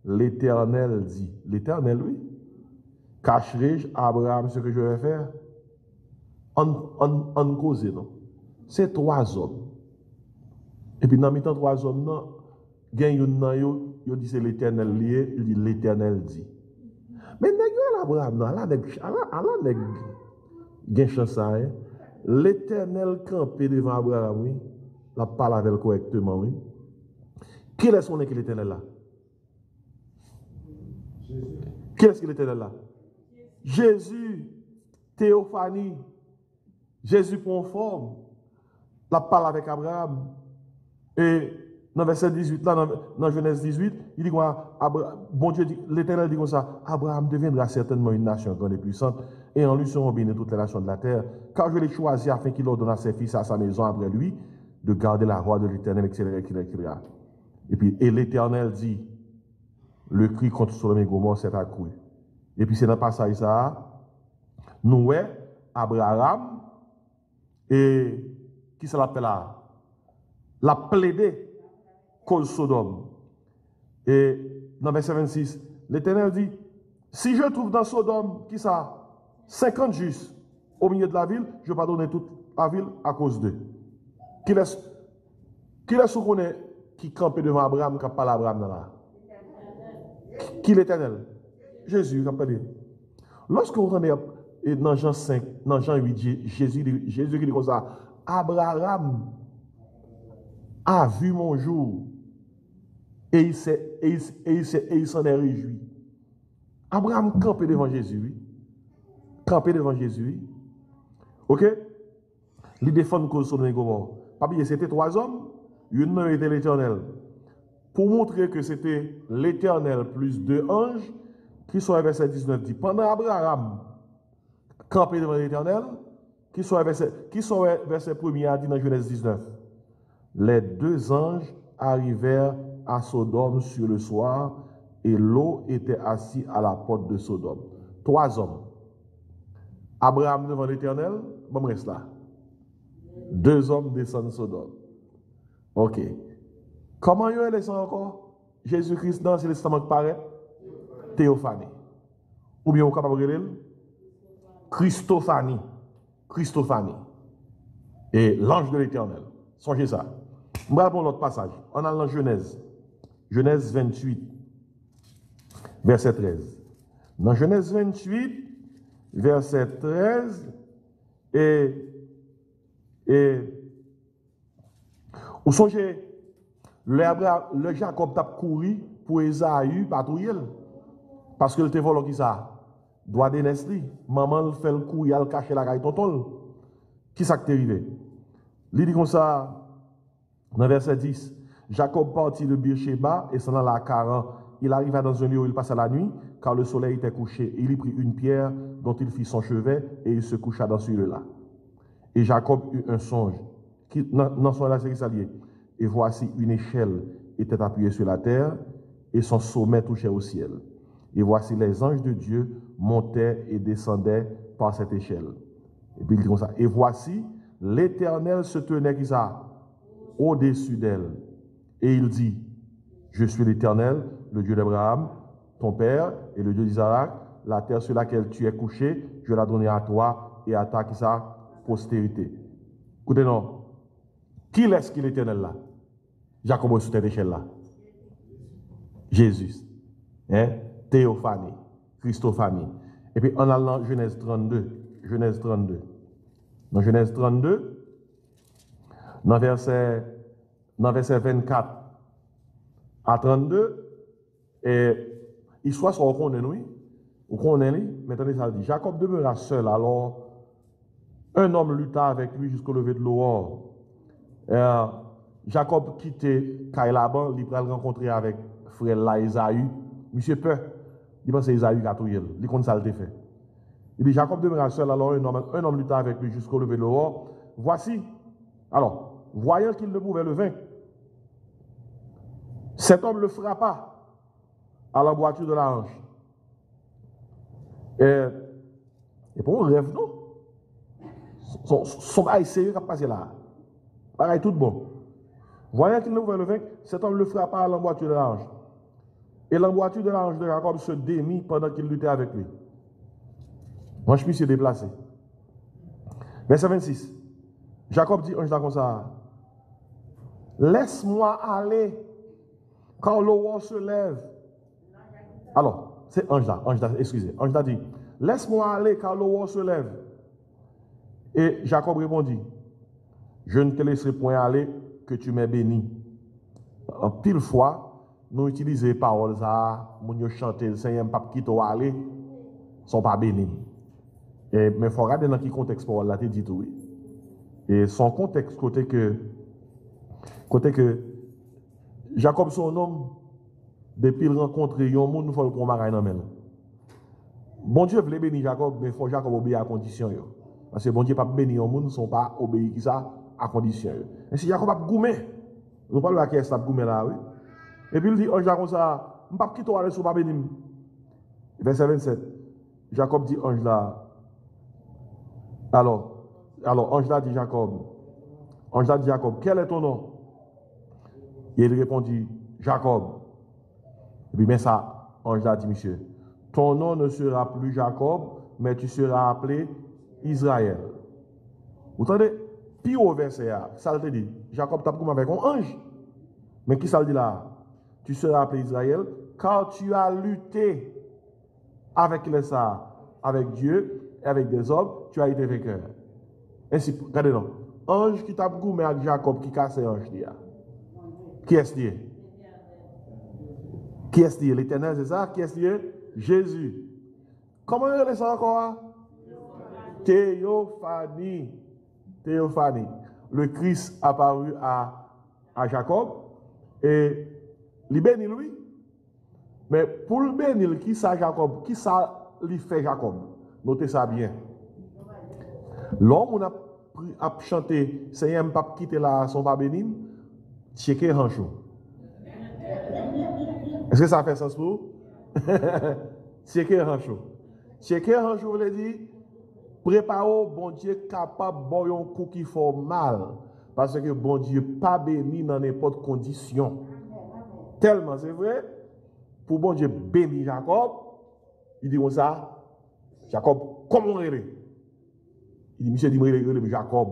l'Éternel dit, l'Éternel, oui, cacherai-je à Abraham ce que je vais faire? En cause, non? C'est 3 hommes. Et puis dans le temps 3 hommes, non, il y a un dit c'est l'Éternel lié, il dit l'Éternel dit. Mais Abraham, non, là, il y a chance ça, hein? L'Éternel campé devant Abraham, oui. La parle avec correctement, oui. Qui est-ce qu'on est que l'Éternel là? Qui est-ce que l'Éternel là? Jésus, théophanie, Jésus conforme. La parle avec Abraham. Et dans verset 18, là, dans Genèse 18, il dit quoi? Bon Dieu dit, l'Éternel dit comme ça, Abraham deviendra certainement une nation grande et puissante, et en lui seront bénies toutes les nations de la terre, car je l'ai choisi afin qu'il ordonne à ses fils à sa maison après lui, de garder la voie de l'Éternel, etc. Et puis, et l'Éternel dit, le cri contre Sodome et Gomorrhe s'est accru. Et puis c'est dans le passage ça, nous, Abraham, et qui se l'appelle là? La plaidé contre Sodome. Et dans verset 26, l'Éternel dit, si je trouve dans Sodome, qui ça? 50 justes au milieu de la ville, je pardonne toute la ville à cause d'eux. Qui laisse qu'on est qui campait devant Abraham, qui parle à Abraham dans là? Qui l'Éternel? Jésus, rappelez. Lorsque vous rendez dans Jean 5, dans Jean 8, Jésus dit comme ça, Abraham a vu mon jour et il s'en est réjoui. Abraham campé devant Jésus, oui. Campé devant Jésus, oui. Ok? Il défend cause Sodome et Gomorrhe. Papier, c'était 3 hommes, une main était l'Éternel. Pour montrer que c'était l'Éternel plus 2 anges, qui sont verset 19 dit, pendant Abraham campé devant l'Éternel, qui sont verset 1er a dit dans Genèse 19, les 2 anges arrivèrent à Sodome sur le soir et l'eau était assise à la porte de Sodome. 3 hommes. Abraham devant l'Éternel, bon, reste là. 2 hommes descendent de Sodome. Ok. Comment il est descendu encore? Jésus-Christ dans le testament qui paraît? Théophanie. Ou bien, on est capable de dire Christophanie. Christophanie. Et l'ange de l'Éternel. Songez ça. On va prendre l'autre passage. On a dans Genèse. Genèse 28, verset 13. Dans Genèse 28, verset 13, vous songez, le Jacob t'a couru pour Esaü patrouiller. Parce que le te volé qui ça? Doit dénester. Maman le fait le courir, elle cache la caille tonton. Qui ça qui t'est arrivé? Il dit comme ça, dans verset 10, Jacob partit de Beersheba et s'en alla à Caran. Il arriva dans un lieu où il passa la nuit, car le soleil était couché. Il y prit une pierre dont il fit son chevet et il se coucha dans ce lieu-là. Et Jacob eut un songe. Dans son s'allié. Et voici une échelle était appuyée sur la terre et son sommet touchait au ciel. Et voici les anges de Dieu montaient et descendaient par cette échelle. Et puis il dit comme ça. Et voici l'Éternel se tenait qui ça? Au-dessus d'elle. Et il dit, je suis l'Éternel, le Dieu d'Abraham, ton père, et le Dieu d'Isaac. La terre sur laquelle tu es couché, je la donnerai à toi et à ta qui ça? Postérité. Écoutez, non. Qui est-ce qui est l'Éternel là? Jacob est sur cette échelle là. Jésus. Hein? Théophanie. Christophanie. Et puis on a dans Genèse 32. Genèse 32. Dans Genèse 32, dans verset 24 à 32, et histoire sur qu'on est, oui. Ou qu'on est, maintenant ça dit, Jacob demeura seul, alors un homme lutta avec lui jusqu'au lever de l'aurore. Jacob quittait Kaïlaban, il va le rencontrer avec frère là, Esaü. Monsieur peur, il pense que c'est Esaü qui a tout eu. Il compte ça le fait. Il dit Jacob demeura seul, alors un homme lutta avec lui jusqu'au lever de l'aurore. Voici, alors, voyant qu'il ne pouvait le vaincre, cet homme le frappa à l'emboîture de la hanche. Et pour un rêve, non? Son bail sérieux qui a passé là. Pareil, tout bon. Voyant qu'il ne pouvait le vaincre, cet homme le frappa à l'emboîture de la hanche. Et l'emboîture de la hanche de Jacob se démit pendant qu'il luttait avec lui. Moi, je me suis déplacé. Verset 26. Jacob dit, ange là comme ça, laisse-moi aller quand l'aurore se lève. Alors, c'est ange là, excusez. Ange là dit, laisse-moi aller quand l'aurore se lève. Et Jacob répondit, je ne te laisserai point aller que tu m'aies béni. En pile fois, nous utilisons les paroles, nous chantons, le Seigneur ne pas quitter aller, sont pas bénis. Mais il faut regarder dans quel contexte pour la dit tout. Oui. Et son contexte, côté que Jacob, son homme, depuis qu'il rencontre un monde, il faut le prendre dans main. Bon Dieu voulait bénir Jacob, mais il faut Jacob obéir à condition. Parce que bon Dieu ne peut pas bénir un monde, ils ne sont pas obéis à condition. Et si Jacob a goumé, nous parlons de la caisse, goumé là, oui. Et puis il dit, oh Jacob, ça, je ne peux pas quitter aller sur ma bénim. Verset 27. Jacob dit, ange là. Alors, ange là dit Jacob. Ange là dit Jacob, quel est ton nom? Et il répondit, Jacob. Et puis, mais ça, ange là dit, monsieur, ton nom ne sera plus Jacob, mais tu seras appelé Israël. Vous entendez? Puis au verset, ça te dit, Jacob t'a comme avec un ange. Mais qui ça le dit là? Tu seras appelé Israël, car tu as lutté avec les ça, avec Dieu et avec des hommes, tu as été vainqueur. Ainsi, regardez donc. Ange qui t'a goumé avec Jacob qui casse ange. Qui est-ce qui est? Qui est-ce qui est? L'Éternel, c'est ça? Qui est-ce qui est? Jésus. Comment il est ça encore? Théophanie. Théophanie. Le Christ apparu à Jacob et il bénit lui. Mais pour le bénir, qui ça Jacob? Qui ça lui fait Jacob? Notez ça bien. L'homme a chanté, Seigneur, ne pas quitter là, son pas béni, checker hanchou. Est-ce que ça fait sens pour vous? Checker hanchou. Checker hanchou veut dire, préparez bon Dieu capable de boire un coup qui fait mal. Parce que bon Dieu pas béni dans n'importe condition. Tellement, c'est vrai. Pour bon Dieu bénir Jacob, il dit comme ça, Jacob, comment on est? Il dit, monsieur dit, mais Jacob.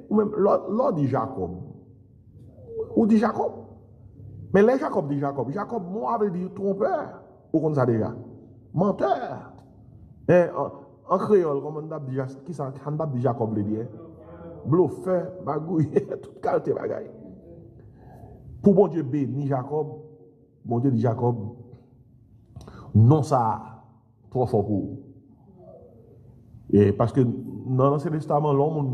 Ou même, l'autre dit Jacob. Ou dit Jacob. Mais les Jacob dit Jacob. Jacob, moi, avait dit trompeur. Ou comme ça déjà? Menteur. Et en créole, comme on a dit, qui ça, on a dit Jacob le dit? Bluffeur, magouille, toute qualité bagaille. Pour bon Dieu bénir Jacob, bon Dieu dit Jacob, non ça, trop fort pour vous. Et parce que dans l'Ancien Testament, l'homme,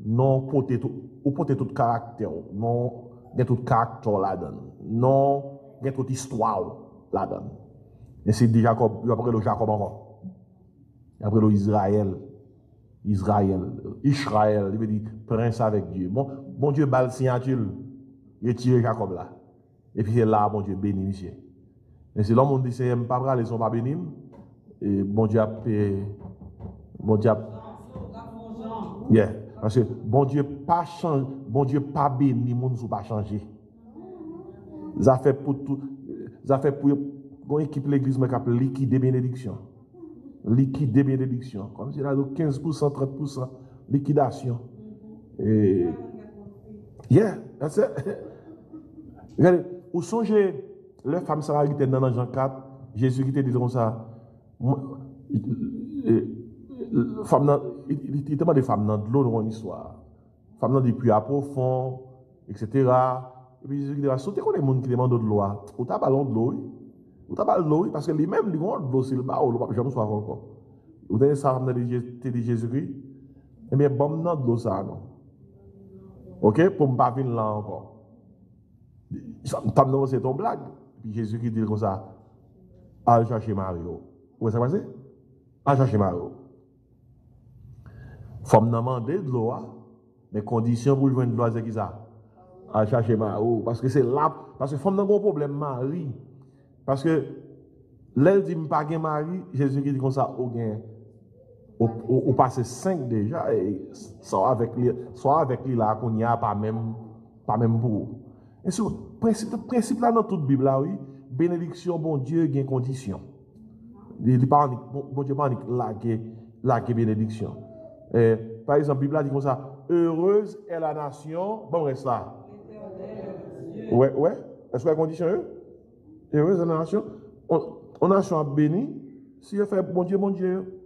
non, porter tout caractère, non, il y a tout caractère là-dedans, non, il y a toute histoire là-dedans. Et c'est dit Jacob, il après le Jacob encore. Après le Israël, il veut dire prince avec Dieu. Bon Dieu, balle signature, il a tiré Jacob là. Et puis c'est là, bon Dieu, béni, monsieur. Et c'est l'homme qui dit, c'est pas vrai, ils sont pas bénis. Et bon Dieu a yeah. Parce que bon Dieu pas change, bon Dieu pas béni, mon Dieu pas changer. Ça fait pour tout, ça fait pour une équipe l'église mais qui liquider bénédiction. Liquider bénédiction. Comme si là 15%, 30% liquidation. Et yeah, that's it. Regardez, vous songez les femmes samaritaines dans Jean 4, Jésus qui te dit comme ça. Il était des femmes dans de l'eau dans l'histoire. Femmes dans des puits à profond, etc. Et puis Jésus dit, sautez quand les gens qui demandent de l'eau, ou t'as ballon de l'eau, ou t'as ballon de l'eau, parce que lui-même, il dit, de l'eau, c'est le bas, ou le pape, jamais soif encore. Vous avez ça, vous avez dit Jésus-Christ, eh bien, bon, non, de l'eau, ça, non. Ok, pour ne pas venir là encore. C'est ton blague. Puis Jésus-Christ dit comme ça, allez chercher Mario. Où est-ce que ça passe? Allez chercher Mario. Faut me demander de l'eau, mais conditions pour joindre de l'eau, c'est qui ça? À chercher Mario. Parce que c'est là, parce que faut me demander un problème, Marie. Parce que l'elle dit, pas de Marie, Jésus dit comme ça, ou passe 5 déjà, et soit avec lui là, qu'on n'y a pas même pour. Et ce principe là dans toute Bible là, oui, bénédiction, bon Dieu, gain condition. Bon Dieu, pas la bénédiction. Par exemple, la Bible dit comme ça, heureuse est la nation, bon reste là. Ouais. Est-ce qu'il y a condition? Heureuse est la nation. On nation béni, si je fais bon Dieu.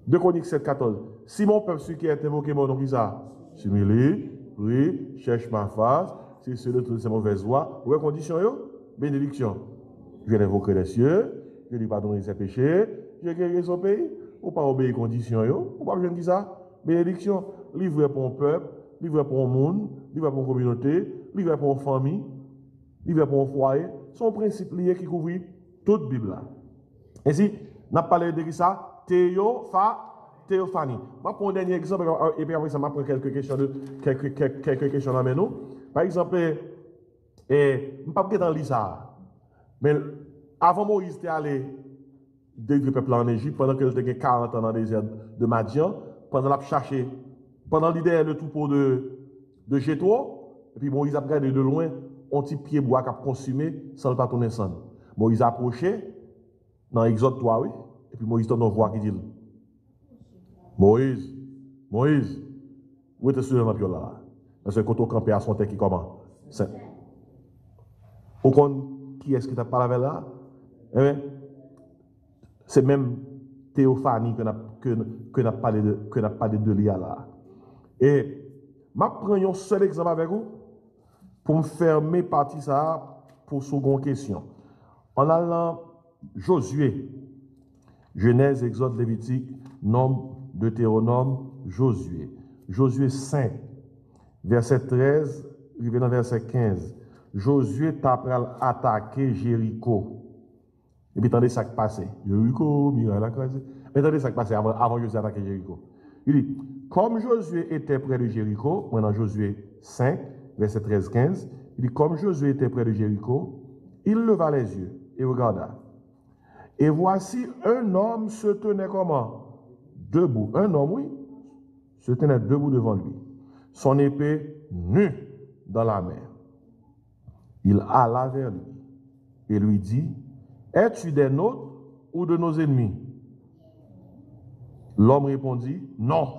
2 Chroniques 7, 14. Si mon peuple, celui qui est invoqué mon nom, qui ça? S'humilie, oui, cherche ma face, si celui de ces mauvaises voies. Où est condition? Bénédiction. Je viens invoquer les cieux, je lui pardonner ses péchés, je guéris son pays. Ou pas obéir aux conditions, ou pas besoin de ça. Bénédiction, livré pour un peuple, livré pour un monde, livré pour une communauté, livré pour une famille, livré pour un foyer. Son principe lié qui couvre toute la Bible. Ainsi, on a parlé de ça. Théophanie. Je vais prendre un dernier exemple et puis après ça, je vais prendre quelques questions dans nous. Par exemple, je ne vais pas dans l'Isa. Mais avant Moïse était allé délivrer le peuple en Égypte, pendant qu'il était 40 ans dans le désert de Madian, pendant qu'il cherché, pendant l'idée le troupeau de Jétro, et puis Moïse a regardé de loin, un petit pied bois qui a consumé sans le pas tourner sans. Moïse a approché dans Exode 3, oui. Et puis Moïse donne une voix qui dit Moïse, où est-ce que tu es là? Parce que quand on campait à son terre qui comment? Au con, qui est-ce qui t'a parlé avec là? Eh bien, c'est même Théophanie que n'a parlé de l'IA là. Et je prends un seul exemple avec vous pour me fermer partie ça pour seconde question. En allant Josué, Genèse, Exode, Lévitique, Nombre, Deutéronome, Josué. Josué 5, verset 13, arrivé dans verset 15. Josué t'a attaqué Jéricho. Et puis, attendez ça qui passe. Jéricho, Mirail, la crase. Mais attendez ça qui passe avant Josué attaquer Jéricho. Il dit, comme Josué était près de Jéricho, maintenant Josué 5, verset 13-15, il dit, comme Josué était près de Jéricho, il leva les yeux et regarda. Et voici un homme se tenait comment? Debout. Un homme, oui, se tenait debout devant lui. Son épée nue dans la main. Il alla vers lui et lui dit, es-tu des nôtres ou de nos ennemis? L'homme répondit, non,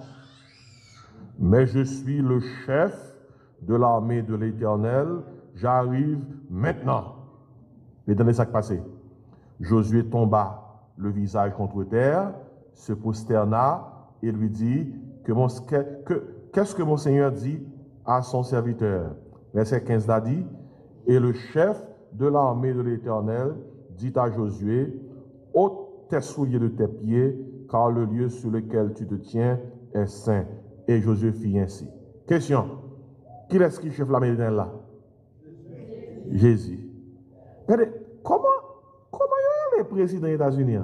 mais je suis le chef de l'armée de l'Éternel, j'arrive maintenant. Mais dans les sacs passés, Josué tomba le visage contre terre, se prosterna et lui dit, qu'est-ce que mon Seigneur dit à son serviteur? Verset 15 l'a dit, et le chef de l'armée de l'Éternel dit à Josué, ôte tes souliers de tes pieds, car le lieu sur lequel tu te tiens est saint. Et Josué fit ainsi. Question. Qui est-ce qui chef l'armée de l'Éternel là? Jésus. Regardez, comment il y a les présidents des États-Unis?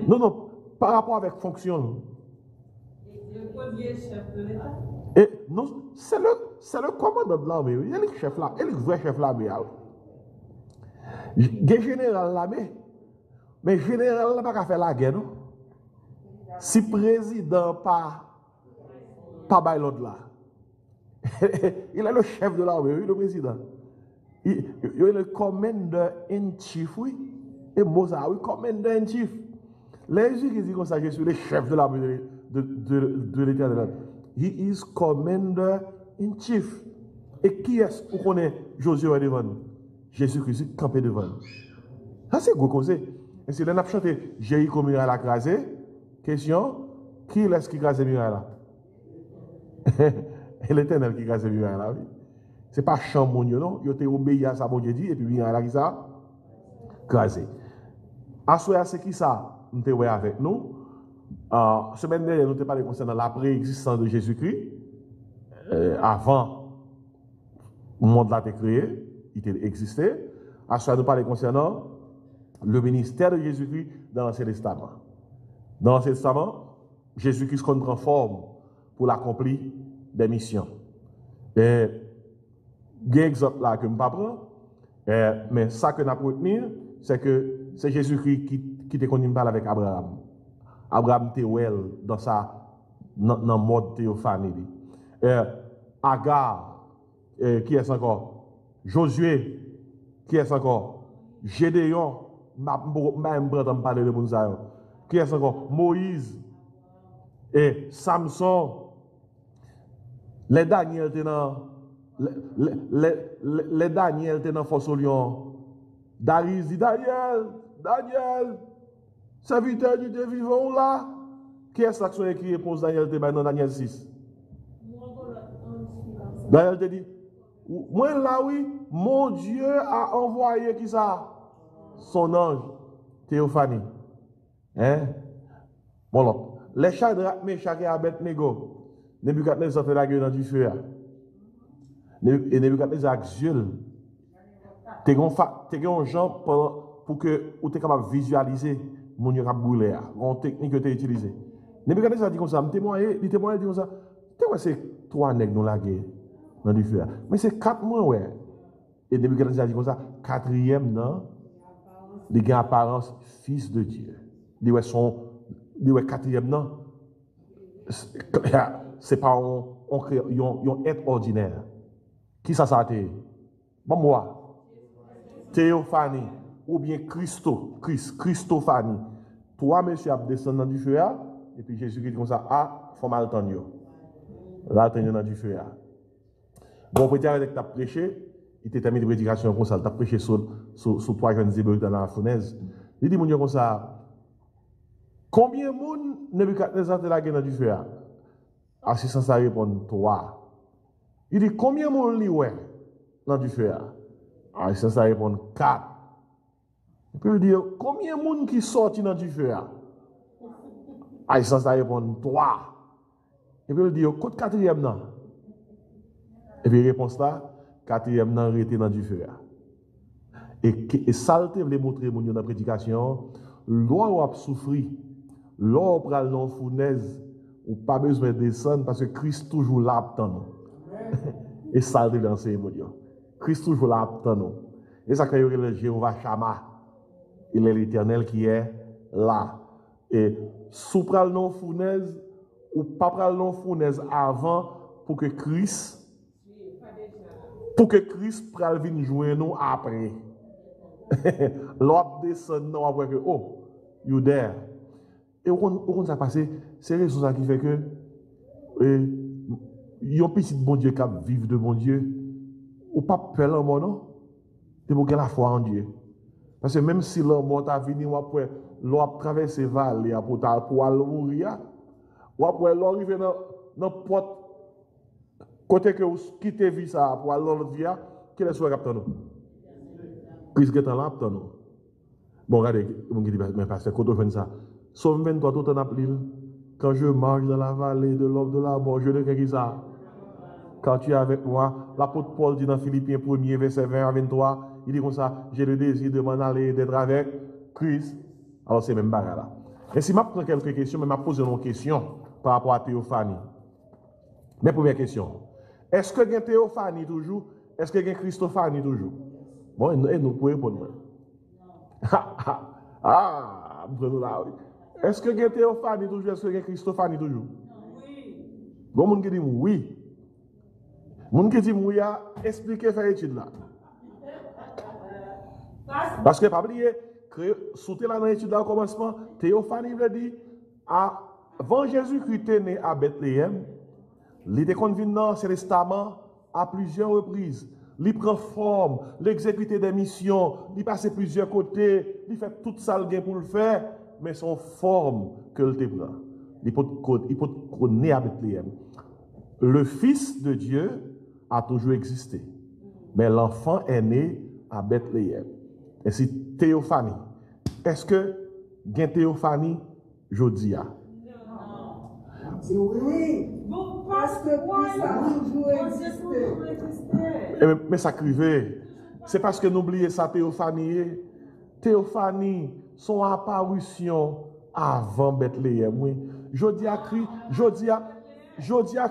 Non, par rapport avec fonction. Le premier chef de l'État. Et non, c'est le commandant de l'armée. Il est le chef là, il est le vrai chef de l'armée. Il est général de l'armée. Mais général n'a pas faire la guerre, non? Si président pas l'autre là. Il est le chef de l'armée, oui, le président. Il est le commander in chief, oui. Et Mozart, oui, commander in chief. Les gens qui disent comme ça, je suis le chef de l'armée de l'Éternel. He is commander in chief. Et qui est-ce qu'on connaît Josué devant nous? Jésus-Christ campé devant nous. Ça, c'est gros conseil. Et si l'on a chanté Jéricho Muraille a crasé, question, qui est-ce qui crase Muraille là? Et l'Éternel qui crase Muraille là, oui. Ce n'est pas Chamonix, non? Il a obéi à ça, bon Dieu dit, et puis Muraille là, qui ça? Crasé. Assoya, c'est qui ça? Nous sommes avec nous. Semaine dernière, nous avons parlé concernant la préexistence de Jésus-Christ. Avant le monde là été créé, il existait. Assoya, nous parlons concernant le ministère de Jésus-Christ dans l'Ancien Testament. Dans l'Ancien Testament, Jésus-Christ prend forme pour l'accomplir des missions. Et il y a un exemple là que je ne vais pas prendre, mais ça que nous avons retenir, c'est que c'est Jésus-Christ qui te connu parler avec Abraham. Abraham était dans le mode théophanie. Agar, qui est encore? Josué, qui est encore? Gédéon, même parler de Mounsaïo. Qui est encore? Moïse et Samson. Les Daniel étaient dans les Daniel étaient dans Force au Lion. Darius dit Daniel, serviteur du Dieu vivant là. Qui est-ce qui a écrit réponse Daniel dans Daniel 6? Daniel te dit, moi là oui, mon Dieu a envoyé qui ça? Son ange, Théophanie. Hein? Bon là, les Shadrach, Meshach et Abednego, Nebuchadnezzar fait la gueule dans du feu. Et Nebuchadnezzar a Dieu. Tu as un gens pour que tu es capable de visualiser mon Dieu qui a brûlé. Une technique que tu as utilisée. Nebuchadnezzar dit comme ça, il dit comme ça, tu vois, c'est 3 nègres dans la guerre, dans du feu. Mais c'est 4 mois, ouais. Et Nebuchadnezzar dit comme ça, 4e, non? Il a apparence fils de Dieu. Il dit, 4e, non? C'est pas un être ordinaire. Qui ça a été? Bon, moi. Théophanie, ou bien Christophanie. Toi, monsieur, descendant du feu, et puis Jésus dit comme ça, il faut mal attendre. Là, attendre dans du feu. Bon, peut-être avec ta prêché, il était terminé de prédication comme ça, il a prêché sur 3 jeunes Hébreux dans la fournaise. Il dit, mon Dieu, comme ça, combien de monde Nebuchadnezzar te la gueule dans du feu? Assistant, ça répond 3. Il dit, combien de monde ouais dans du feu? Assistant, ça répond 4. Et puis il dit, combien de monde qui sorti dans du feu? Assistant, ça répond 3. Et puis il dit, côté 4e non. Et puis réponse là, 4e non arrêté dans du feu. Et ça, je voulais montrer dans la prédication, l'on a souffert, l'on a pris dans la fournaise, ou pas besoin de descendre parce que Christ toujours là pour nous. Et ça, je voulais enseigner, mon Dieu. Christ toujours là pour nous. Et ça, quand il y a le Jéhovah Shammah, il est l'Éternel qui est là. Et sous pral non fournaise, ou pas pral non fournaise avant, pour que Christ pral vienne jouer nous après. L'autre descend non après que, oh, you there. Et où ça passe, c'est raison ça qui fait que, il y a un petit bon Dieu qui vivent de bon Dieu, ou pas peur en moi, non? C'est pour qu'il la foi en Dieu. Parce que même si l'homme t'a venu après, l'on a traversé vallée pour aller mourir, ou après l'on arrive dans la porte, côté que vous quittez vie ça pour aller dans l'autre vie, quel est ce que vous avez? Christ est là pour nous. Bon, regardez, mon dit, mais pasteur, quand on fait ça, Somme 23, tout en appelé, quand je marche dans la vallée de l'ombre de la mort, je ne sais pas ça. Quand tu es avec moi, l'apôtre Paul dit dans Philippiens 1er, verset 20 à 23, il dit comme ça, j'ai le désir de m'en aller, d'être avec Christ. Alors c'est même bagarre là. Et si je prends quelques questions, mais je pose une question par rapport à Théophanie. Mes premières questions. Est-ce que il y a Théophanie toujours? Est-ce qu'il y a Christophanie toujours? Bon, et nous pouvons répondre. Prenons là, oui. Est-ce que il y a Théophanie toujours? Est-ce que il y a Christophanie toujours? Oui. Bon, mon qui dit oui. Mon qui dit oui, expliquez, faire étude là. Parce que, pas oublier, sauter là dans l'étude là au commencement, Théophanie veut dire, avant Jésus-Christ est né à Bethléem, il était convenu dans l'Ancien Testament à plusieurs reprises. Il prend forme, il exécute des missions, il passe plusieurs côtés, il fait tout ça pour le faire, mais son forme que le prend. Il peut né à Bethléem. Le Fils de Dieu a toujours existé, mais l'enfant est né à Bethléem. Et c'est Théophanie. Est-ce que il y a Théophanie Jodia? Oui. Parce que Christ a toujours existé. Mais ça crive. C'est parce que n'oubliez ça, Théophanie. Théophanie, son apparition avant Bethléem. Oui. Jodia,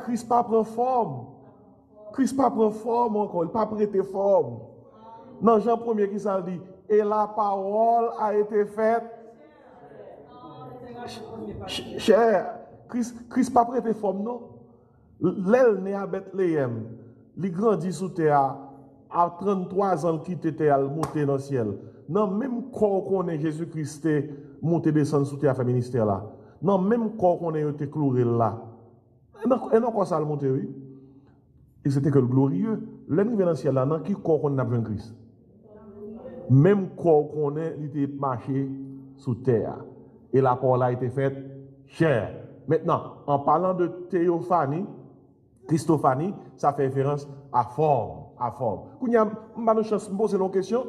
Christ pas prend forme. Christ pas prend forme encore. Il pas prêté forme. Dans Jean 1er qui s'en dit, et la parole a été faite. Cher, Christ pas prêté forme, non? L'elle né à Bethléem, il grandit sous terre à 33 ans qu'il était monté dans le ciel. Non, même corps qu'on est Jésus-Christ monté descendre sous terre à faire ministère là. Non, même corps qu'on est été cloué là. Et non, quoi ça le monté, oui? Et c'était que le glorieux. L'ennemi dans le ciel là, non, qui corps qu'on a besoin de Christ? Même corps qu'on est, il était marché sous terre. Et la parole a été faite chair. Maintenant, en parlant de Théophanie, Christophanie, ça fait référence à forme. Kounya, m'a une chance de poser une question.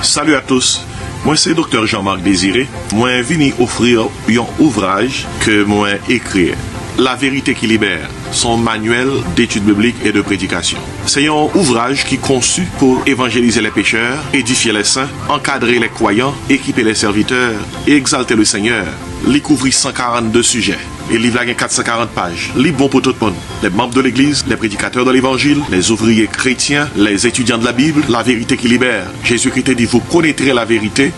Salut à tous. Moi c'est Dr. Jean-Marc Désiré. Moi vini offrir un ouvrage que moi écrit. La vérité qui libère, son manuel d'études bibliques et de prédication. C'est un ouvrage qui est conçu pour évangéliser les pécheurs, édifier les saints, encadrer les croyants, équiper les serviteurs et exalter le Seigneur. Il couvre 142 sujets. Et le livre a 440 pages. Livre bon pour tout le monde. Les membres de l'Église, les prédicateurs de l'Évangile, les ouvriers chrétiens, les étudiants de la Bible, la vérité qui libère. Jésus-Christ dit, vous connaîtrez la vérité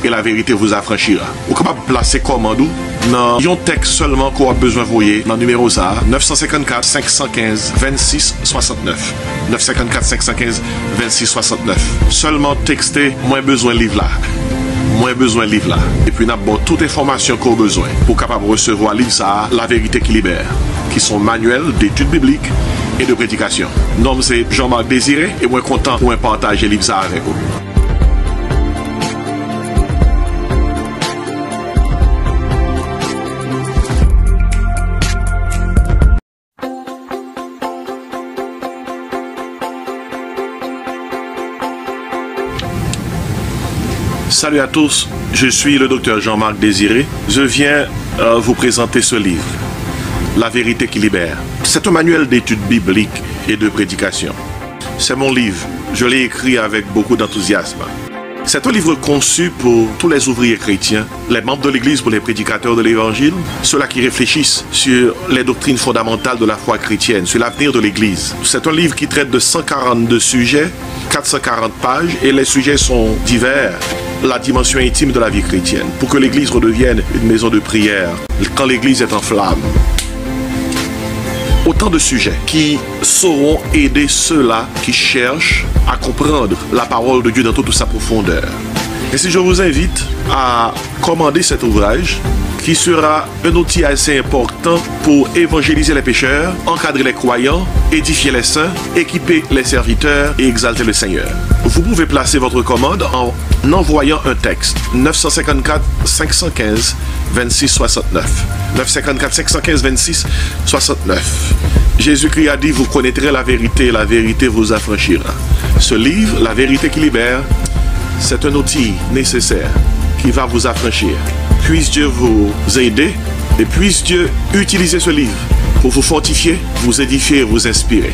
et la vérité vous affranchira. Vous êtes capable de placer commande dans un texte seulement qu'on a besoin de voyer dans le numéro ça 954 515 26 69 954 515 26 69. Seulement texter moins besoin de livre là. moins besoin de livre là. Et puis, nous avons toute information qu'on a besoin pour capable recevoir livre ça, La vérité qui libère, qui sont manuels d'études bibliques et de prédication. Mon nom c'est Jean-Marc Désiré et moi content pour partager livre ça avec vous. Salut à tous, je suis le docteur Jean-Marc Désiré. Je viens vous présenter ce livre, La vérité qui libère. C'est un manuel d'études bibliques et de prédication. C'est mon livre, je l'ai écrit avec beaucoup d'enthousiasme. C'est un livre conçu pour tous les ouvriers chrétiens, les membres de l'Église pour les prédicateurs de l'Évangile, ceux-là qui réfléchissent sur les doctrines fondamentales de la foi chrétienne, sur l'avenir de l'Église. C'est un livre qui traite de 142 sujets, 440 pages, et les sujets sont divers. La dimension intime de la vie chrétienne, pour que l'Église redevienne une maison de prière, quand l'Église est en flammes. Autant de sujets qui sauront aider ceux-là qui cherchent à comprendre la parole de Dieu dans toute sa profondeur. Et si je vous invite à commander cet ouvrage, qui sera un outil assez important pour évangéliser les pécheurs, encadrer les croyants, édifier les saints, équiper les serviteurs et exalter le Seigneur. Vous pouvez placer votre commande en envoyant un texte 954 515 26 69. 954 515 26 69. Jésus-Christ a dit, vous connaîtrez la vérité vous affranchira. Ce livre, La vérité qui libère, c'est un outil nécessaire qui va vous affranchir. Puisse Dieu vous aider et puisse Dieu utiliser ce livre pour vous fortifier, vous édifier et vous inspirer.